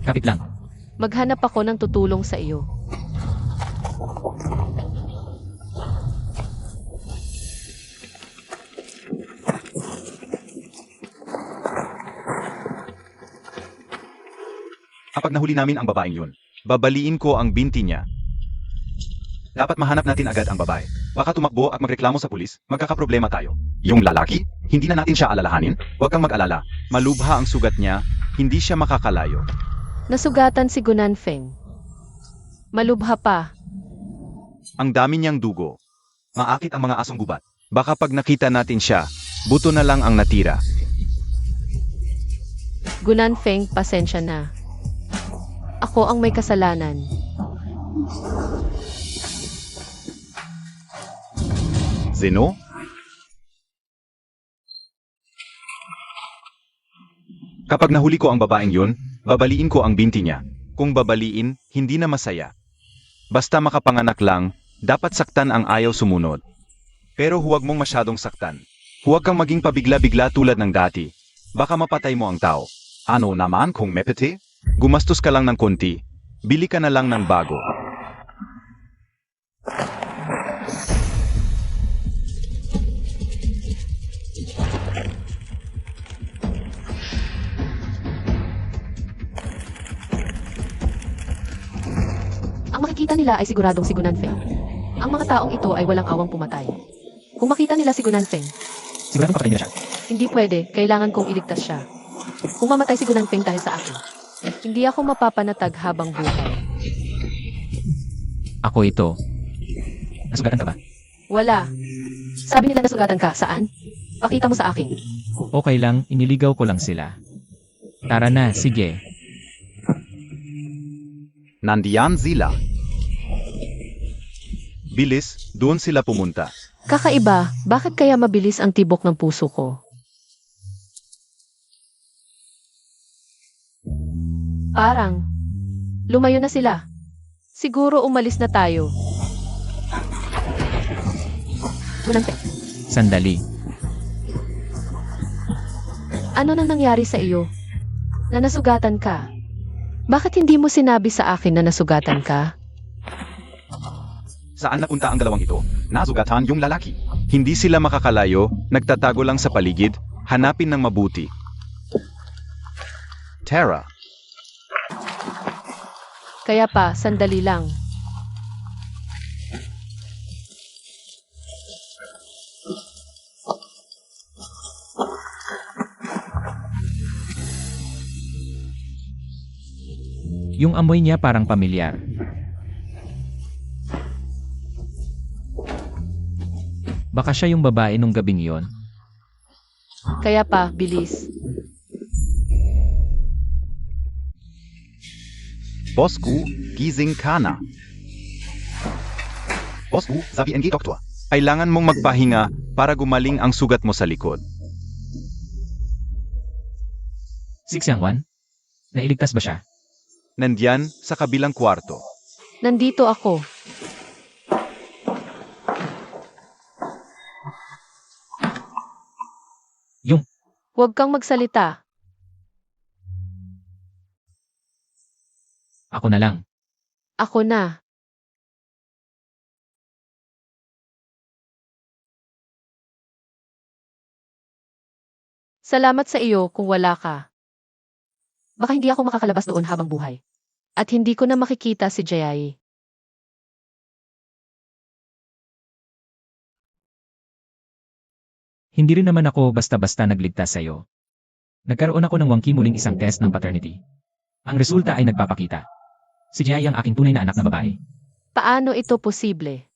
Kapit lang. Maghanap ako ng tutulong sa iyo. Kapag nahuli namin ang babaeng yun, babaliin ko ang binti niya. Dapat mahanap natin agad ang babae. Baka tumakbo at magreklamo sa pulis, magkakaproblema tayo. Yung lalaki, hindi na natin siya alalahanin. Huwag kang mag-alala. Malubha ang sugat niya, hindi siya makakalayo. Nasugatan si Gunanfeng. Malubha pa. Ang dami niyang dugo. Maakit ang mga asong gubat. Baka pag nakita natin siya, buto na lang ang natira. Gunanfeng, pasensya na. Ako ang may kasalanan. Zeno? Kapag nahuli ko ang babaeng yun, babaliin ko ang binti niya. Kung babaliin, hindi na masaya. Basta makapanganak lang, dapat saktan ang ayaw sumunod. Pero huwag mong masyadong saktan. Huwag kang maging pabigla-bigla tulad ng dati. Baka mapatay mo ang tao. Ano naman kung mepete? Gumastos ka lang ng konti. Bili ka na lang ng bago. Ang makikita nila ay siguradong si Gunanfeng. Ang mga taong ito ay walang awang pumatay. Kung makita nila si Gunanfeng, Siguradong papatayin nila siya. hindi pwede, kailangan kong iligtas siya. Kung mamatay si Gunanfeng dahil sa akin, hindi ako mapapanatag habang buhay. Ako ito. Nasugatan ka ba? Wala. Sabi nila nasugatan ka, saan? Pakita mo sa akin. Okay lang, iniligaw ko lang sila. Tara na, sige. Nandiyan sila. Bilis, doon sila pumunta. Kakaiba, bakit kaya mabilis ang tibok ng puso ko? Parang, lumayo na sila. Siguro umalis na tayo. Gunanfeng, Sandali. ano nang nangyari sa iyo? Na nasugatan ka? Bakit hindi mo sinabi sa akin na nasugatan ka? Saan napunta ang dalawang ito? Nasugatan yung lalaki. Hindi sila makakalayo, nagtatago lang sa paligid, hanapin ng mabuti. Tara, Kaya pa, sandali lang. Yung amoy niya parang pamilyar. Baka siya yung babae nung gabing iyon. Kaya pa, bilis. Bosku, gising ka na. Bosku, sabihin kay doktor. Kailangan mong magpahinga para gumaling ang sugat mo sa likod. Si Xiangwan? Nailigtas ba siya? Nandiyan sa kabilang kwarto. Nandito ako. Yung, Huwag kang magsalita. ako na lang. Ako na. Salamat sa iyo kung wala ka. Baka hindi ako makakalabas doon habang buhay. At hindi ko na makikita si Jayai. Hindi rin naman ako basta-basta nagligtas sa'yo. Nagkaroon ako ng wangki muling isang test ng paternity. Ang resulta ay nagpapakita. Si Jai ang aking tunay na anak na babae. Paano ito posible?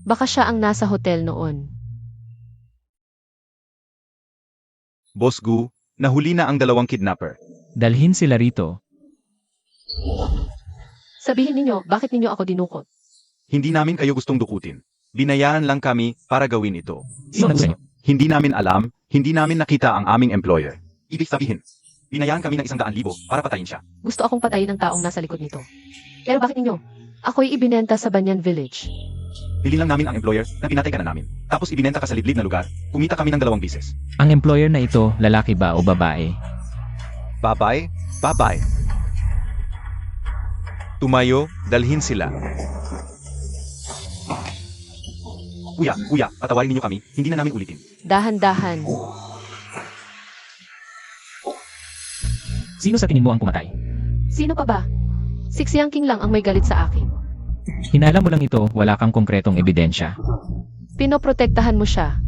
Baka siya ang nasa hotel noon. Bosgu, nahuli na ang dalawang kidnapper. Dalhin sila rito. Sabihin ninyo, bakit ninyo ako dinukot? Hindi namin kayo gustong dukutin. Binayaran lang kami para gawin ito. Sino nagsayo? Hindi namin alam, hindi namin nakita ang aming employer. Ibig sabihin, binayaran kami ng 100,000 para patayin siya. Gusto akong patayin ang taong nasa likod nito. Pero bakit ninyo? Ako'y ibinenta sa Banyan Village. Bilhin lang namin ang employer na pinatay ka na namin. Tapos ibinenta ka sa liblib na lugar, kumita kami ng 2 beses. Ang employer na ito, lalaki ba o babae? Babay, babay. Tumayo, dalhin sila. Kuya, patawarin ninyo kami, hindi na namin ulitin. Dahan-dahan. Sino sa tingin mo ang pumatay? Sino pa ba? Si Xiang King lang ang may galit sa akin. Hinala mo lang ito, wala kang konkretong ebidensya. Pinoprotektahan mo siya.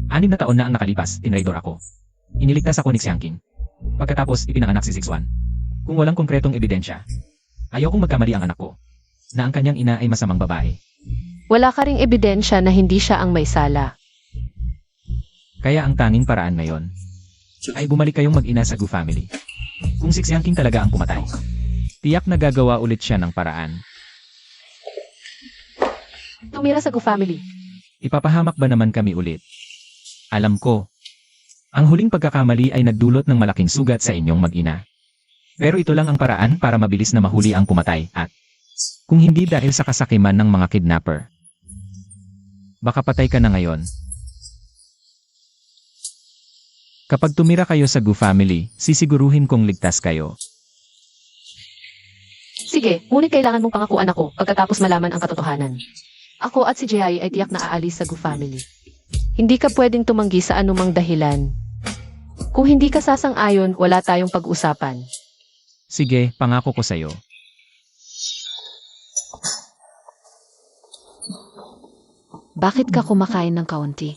6 na taon na ang nakalipas, tinraidor ako. Iniligtas ako ni Xiang King. Pagkatapos, ipinanganak si Zixuan. Kung walang konkretong ebidensya, ayaw kong magkamali ang anak ko, na ang kanyang ina ay masamang babae. Wala ka ring ebidensya na hindi siya ang may sala. Kaya ang tanging paraan ngayon, ay bumalik kayong mag-ina sa Gu family. Kung si Xiang King talaga ang pumatay, tiyak na gagawa ulit siya ng paraan. Tumira sa Gu family. Ipapahamak ba naman kami ulit? Alam ko, ang huling pagkakamali ay nagdulot ng malaking sugat sa inyong mag-ina. Pero ito lang ang paraan para mabilis na mahuli ang pumatay at kung hindi dahil sa kasakiman ng mga kidnapper, baka patay ka na ngayon. Kapag tumira kayo sa Gu family, sisiguruhin kong ligtas kayo. Sige, ngunit kailangan mong pangakuan ako pagkatapos malaman ang katotohanan. Ako at si Jai ay tiyak na aalis sa Gu family. Hindi ka pwedeng tumanggi sa anumang dahilan. Kung hindi ka sasang-ayon, wala tayong pag-usapan. Sige, pangako ko sa'yo. Bakit ka kumakain ng kaunti?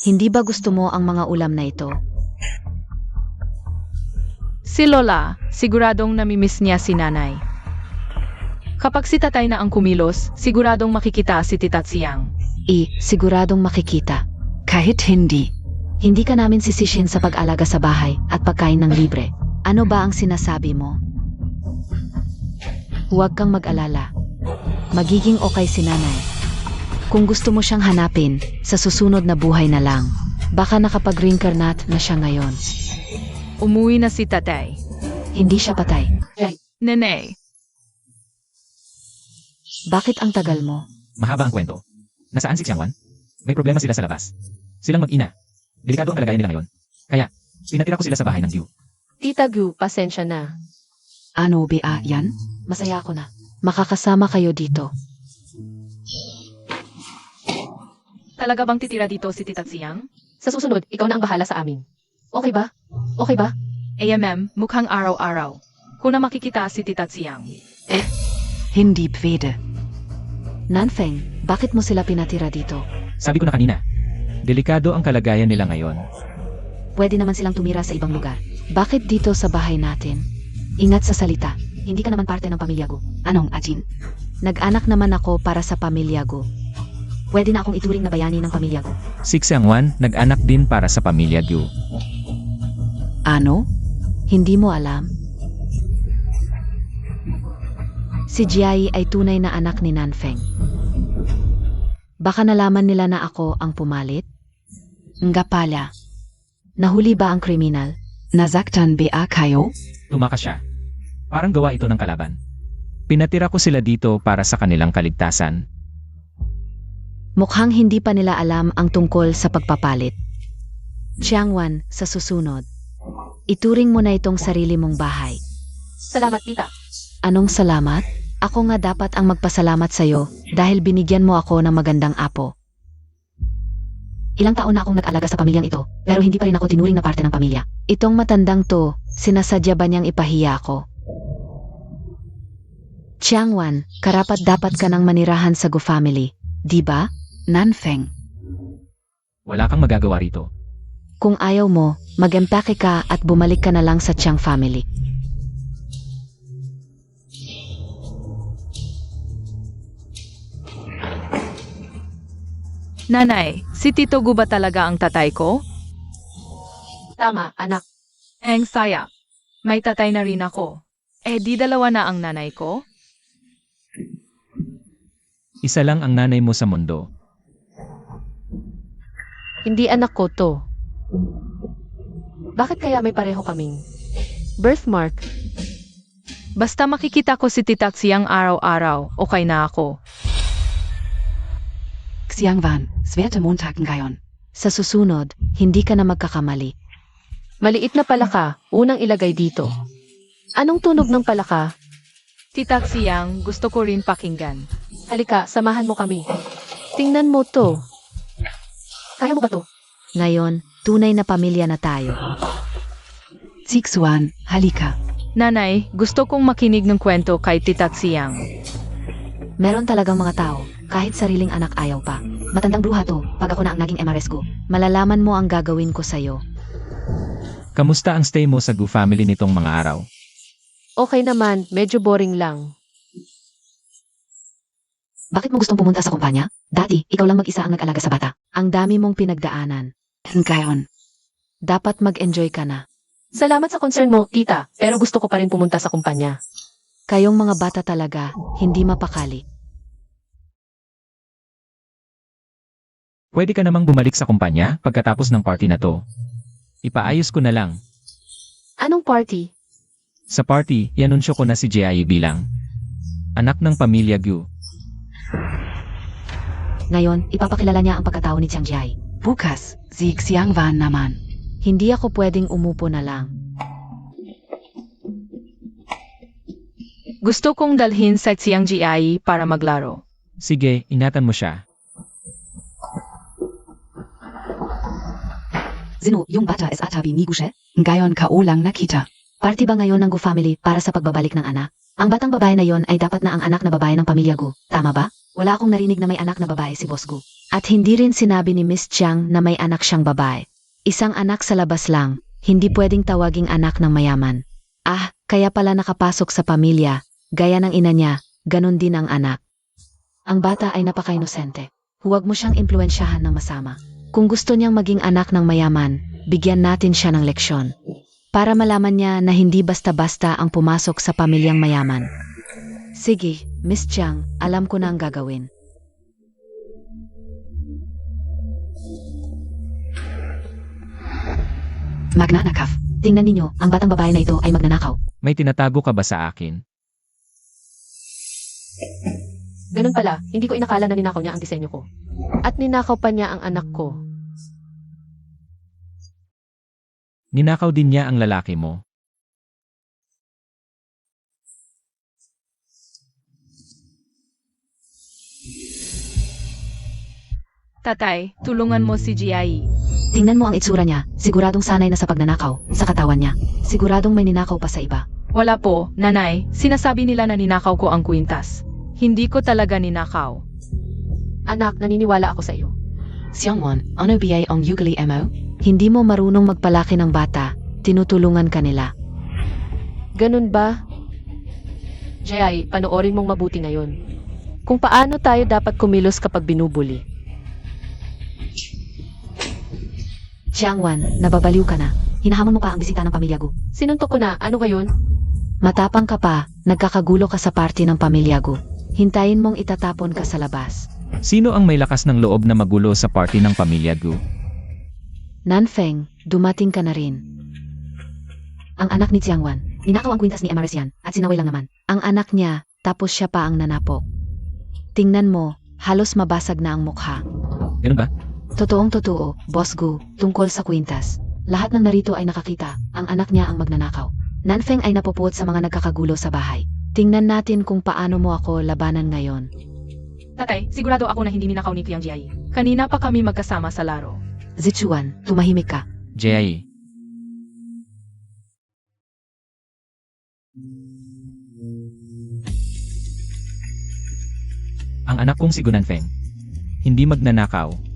Hindi ba gusto mo ang mga ulam na ito? Si Lola, siguradong namimiss niya si nanay. Kapag si tatay na ang kumilos, siguradong makikita si Tita Xiang. Siguradong makikita. Kahit hindi. Hindi ka namin sisishin sa pag-alaga sa bahay at pagkain ng libre. Ano ba ang sinasabi mo? Huwag kang mag-alala. Magiging okay si nanay. Kung gusto mo siyang hanapin, sa susunod na buhay na lang. Baka nakapag-reincarnate na siya ngayon. Umuwi na si tatay. Hindi siya patay. Nene, Bakit ang tagal mo? Mahaba ang kwento. Nasaan si Xiangwan? May problema sila sa labas. Silang mag-ina. Delikado ang kalagayan nila ngayon. Kaya, pinatira ko sila sa bahay ng Diu. Tita Gu, pasensya na. Ano ba yan? Masaya ako na. Makakasama kayo dito. Talaga bang titira dito si Tita Xiang? Sa susunod, ikaw na ang bahala sa amin. Okay ba? Okay ba? Mukhang araw-araw. Kung na makikita si Tita Xiang. Hindi pwede. Nanfeng, bakit mo sila pinatira dito? Sabi ko na kanina, delikado ang kalagayan nila ngayon. Pwede naman silang tumira sa ibang lugar. Bakit dito sa bahay natin? Ingat sa salita. Hindi ka naman parte ng pamilya ko. Anong Ajin? Nag-anak naman ako para sa pamilya ko. Pwede na akong ituring na bayani ng pamilya ko. Si Xiangwan, nag-anak din para sa pamilya Gu. Ano? Hindi mo alam? Si Jiai ay tunay na anak ni Nanfeng. Baka nalaman nila na ako ang pumalit? Nga pala. Nahuli ba ang kriminal? Nasaktan ba kayo? Tumakas siya. Parang gawa ito ng kalaban. Pinatira ko sila dito para sa kanilang kaligtasan. Mukhang hindi pa nila alam ang tungkol sa pagpapalit. Xiangwan, sa susunod, ituring mo na itong sarili mong bahay. Salamat, tita. Anong salamat? Ako nga dapat ang magpasalamat sa'yo dahil binigyan mo ako ng magandang apo. Ilang taon na akong nag-alaga sa pamilyang ito, pero hindi pa rin ako tinuring na parte ng pamilya. Itong matandang to, sinasadya ba niyang ipahiya ako? Xiangwan, karapat dapat ka ng manirahan sa Gu family, di ba? Nanfeng. Wala kang magagawa rito. Kung ayaw mo, mag-empake ka at bumalik ka na lang sa Chiang family. Nanay, si Tito Gu ba talaga ang tatay ko? Tama, anak. Ang saya. May tatay na rin ako. Di dalawa na ang nanay ko? Isa lang ang nanay mo sa mundo. Hindi anak ko to. Bakit kaya may pareho kaming birthmark? Basta makikita ko si Tita Xiang araw-araw, okay na ako. Xiangwan, swerte Montag ngayon. Sa susunod, hindi ka na magkakamali. Maliit na palaka, unang ilagay dito. Anong tunog ng palaka? Tita Xiang, gusto ko rin pakinggan. Halika, samahan mo kami. Tingnan mo to. Kaya mo ba to? Ngayon, tunay na pamilya na tayo. Zixuan, halika. Nanay, gusto kong makinig ng kwento kay Tita Xiang. Meron talagang mga tao, kahit sariling anak ayaw pa. Matandang bruha to, pag ako na ang naging MRS ko. Malalaman mo ang gagawin ko sa'yo. Kamusta ang stay mo sa Gu family nitong mga araw? Okay naman, medyo boring lang. Bakit mo gustong pumunta sa kumpanya? Dati, ikaw lang mag-isa ang nag-alaga sa bata. Ang dami mong pinagdaanan. Ngayon, Dapat mag-enjoy ka na. Salamat sa concern mo, tita, pero gusto ko pa rin pumunta sa kumpanya. Kayong mga bata talaga, hindi mapakali. Pwede ka namang bumalik sa kumpanya pagkatapos ng party na to. Ipaayos ko na lang. Anong party? Sa party, ianunsyo ko na si Jiayi bilang anak ng pamilya Gu. ngayon, ipapakilala niya ang pagkatao ni Chiang Jiai. Bukas, si Xiangwan naman. Hindi ako pwedeng umupo na lang. Gusto kong dalhin sa Xiang Jiai para maglaro. Sige, ingatan mo siya. Sino, yung bata es atabi ni Gushe? Ngayon kao lang nakita. Party ba ngayon ng Gu family para sa pagbabalik ng anak? Ang batang babae na yon ay dapat na ang anak na babae ng pamilya Gu. Tama ba? Wala akong narinig na may anak na babae si Boss Gu. At hindi rin sinabi ni Miss Chiang na may anak siyang babae. Isang anak sa labas lang, hindi pwedeng tawaging anak ng mayaman. Ah, kaya pala nakapasok sa pamilya, gaya ng ina niya, ganun din ang anak. Ang bata ay napaka-inosente. Huwag mo siyang impluensyahan ng masama. Kung gusto niyang maging anak ng mayaman, bigyan natin siya ng leksyon. Para malaman niya na hindi basta-basta ang pumasok sa pamilyang mayaman. Sige, Miss Chiang, alam ko na ang gagawin. Magnanakaw. Tingnan ninyo, ang batang babae na ito ay magnanakaw. May tinatago ka ba sa akin? Ganun pala, hindi ko inakala na ninakaw niya ang disenyo ko. At ninakaw pa niya ang anak ko. Ninakaw din niya ang lalaki mo. Tatay, tulungan mo si Jiai. Tingnan mo ang itsura niya, siguradong sanay na sa pagnanakaw, sa katawan niya. Siguradong may ninakaw pa sa iba. Wala po, nanay. Sinasabi nila na ninakaw ko ang kwintas. Hindi ko talaga ninakaw. Anak, naniniwala ako sa iyo. Xiangwan, ano ba ang ugali mo? Hindi mo marunong magpalaki ng bata, tinutulungan ka nila. Ganun ba? Jay, panoorin mong mabuti ngayon. Kung paano tayo dapat kumilos kapag binubuli. Xiangwan, nababaliw ka na. Hinahamon mo pa ang bisita ng pamilya Gu. Sinuntok ko na, ano ngayon? Matapang ka pa, nagkakagulo ka sa party ng pamilya Gu. Hintayin mong itatapon ka sa labas. Sino ang may lakas ng loob na magulo sa party ng pamilya Gu? Nanfeng, dumating ka na rin. Ang anak ni Xiangwan, ninakaw ang kwintas ni Amarisian at sinaway lang naman. Ang anak niya, tapos siya pa ang nanapok. Tingnan mo, halos mabasag na ang mukha. Ganun ba? Totoong totoo, Boss Gu, tungkol sa kwintas. Lahat ng narito ay nakakita, ang anak niya ang magnanakaw. Nanfeng ay napupuot sa mga nagkakagulo sa bahay. Tingnan natin kung paano mo ako labanan ngayon. Tatay, sigurado ako na hindi ninakaw ni Kiang Jiai. Kanina pa kami magkasama sa laro. Zichuan, tumahimik ka. Jay. Ang anak kong si Gunanfeng, hindi magnanakaw.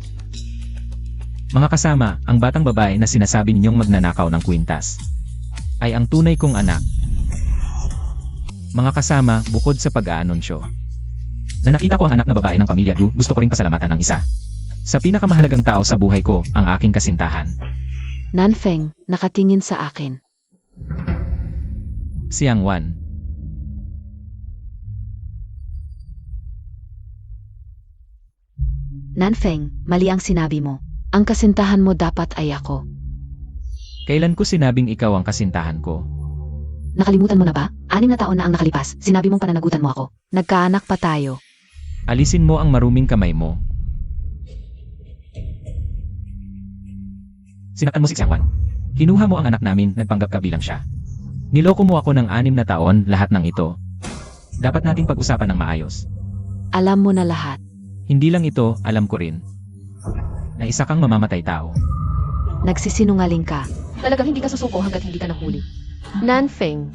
Mga kasama, ang batang babae na sinasabi ninyong magnanakaw ng kwintas ay ang tunay kong anak. Mga kasama, bukod sa pag-aanunsyo na nakita ko ang anak na babae ng pamilya Gu, gusto ko rin pasalamatan ng isa. Sa pinakamahalagang tao sa buhay ko, ang aking kasintahan. Nanfeng, nakatingin sa akin. Xiangwan. Nanfeng, mali ang sinabi mo. Ang kasintahan mo dapat ay ako. Kailan ko sinabing ikaw ang kasintahan ko? Nakalimutan mo na ba? 6 na taon na ang nakalipas, sinabi mong pananagutan mo ako. Nagkaanak pa tayo. Alisin mo ang maruming kamay mo. Sinaktan mo si Xiangwan. Kinuha mo ang anak namin, nagpanggap ka bilang siya. Niloko mo ako ng 6 na taon, lahat ng ito. Dapat nating pag-usapan ng maayos. Alam mo na lahat. Hindi lang ito, alam ko rin. Na isa kang mamamatay tao. Nagsisinungaling ka. Talagang hindi ka susuko hanggat hindi ka nahuli. Nanfeng,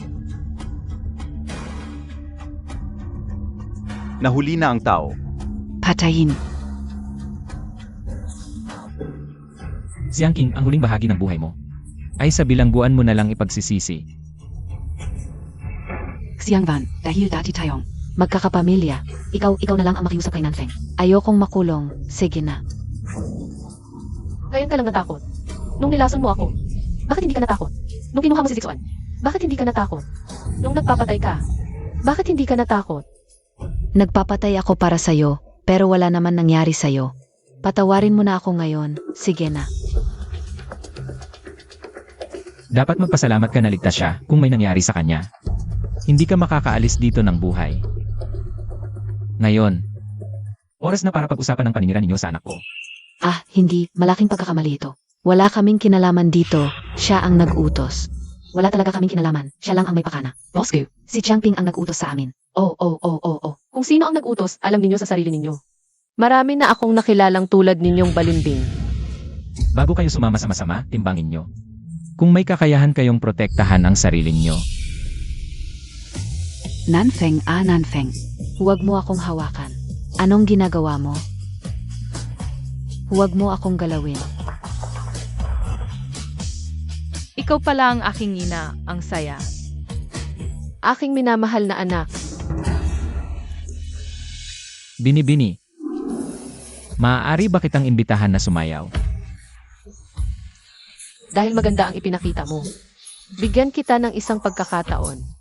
Nahuli na ang tao. Patayin. Xiang Qing, ang huling bahagi ng buhay mo ay sa bilangguan mo na lang ipagsisisi. Xiangwan, dahil dati tayong Magkakapamilya. ikaw na lang ang makiusap kay Nanfeng. Ayokong makulong. Sige na. ngayon ka lang natakot. Nung nilason mo ako, bakit hindi ka natakot? Nung kinuha mo si Zixuan, bakit hindi ka natakot? Nung nagpapatay ka, bakit hindi ka natakot? Nagpapatay ako para sa'yo, pero wala naman nangyari sa'yo. Patawarin mo na ako ngayon. Sige na. Dapat magpasalamat ka na ligtas siya kung may nangyari sa kanya. Hindi ka makakaalis dito ng buhay. Ngayon, oras na para pag-usapan ang paninira ninyo sa anak ko. Ah, hindi, malaking pagkakamali ito. Wala kaming kinalaman dito. Siya ang nag-utos. Wala talaga kaming kinalaman, siya lang ang may pakana. Boss Gu, si Jiangping ang nag-utos sa amin. Oh. Kung sino ang nag-utos, alam ninyo sa sarili ninyo. Marami na akong nakilalang tulad ninyong balimbing. Bago kayo sumama sa masama, timbangin nyo. Kung may kakayahan kayong protektahan ang sarili nyo. Nanfeng. Huwag mo akong hawakan. Anong ginagawa mo? Huwag mo akong galawin. Ikaw pala ang aking ina, ang saya. Aking minamahal na anak. Bini-bini. Maaari ba kitang imbitahan na sumayaw? Dahil maganda ang ipinakita mo. Bigyan kita ng isang pagkakataon.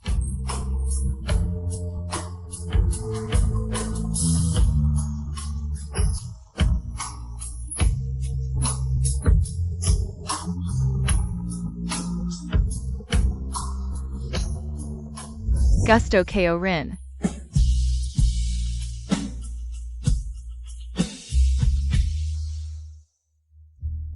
Gusto Ko Rin.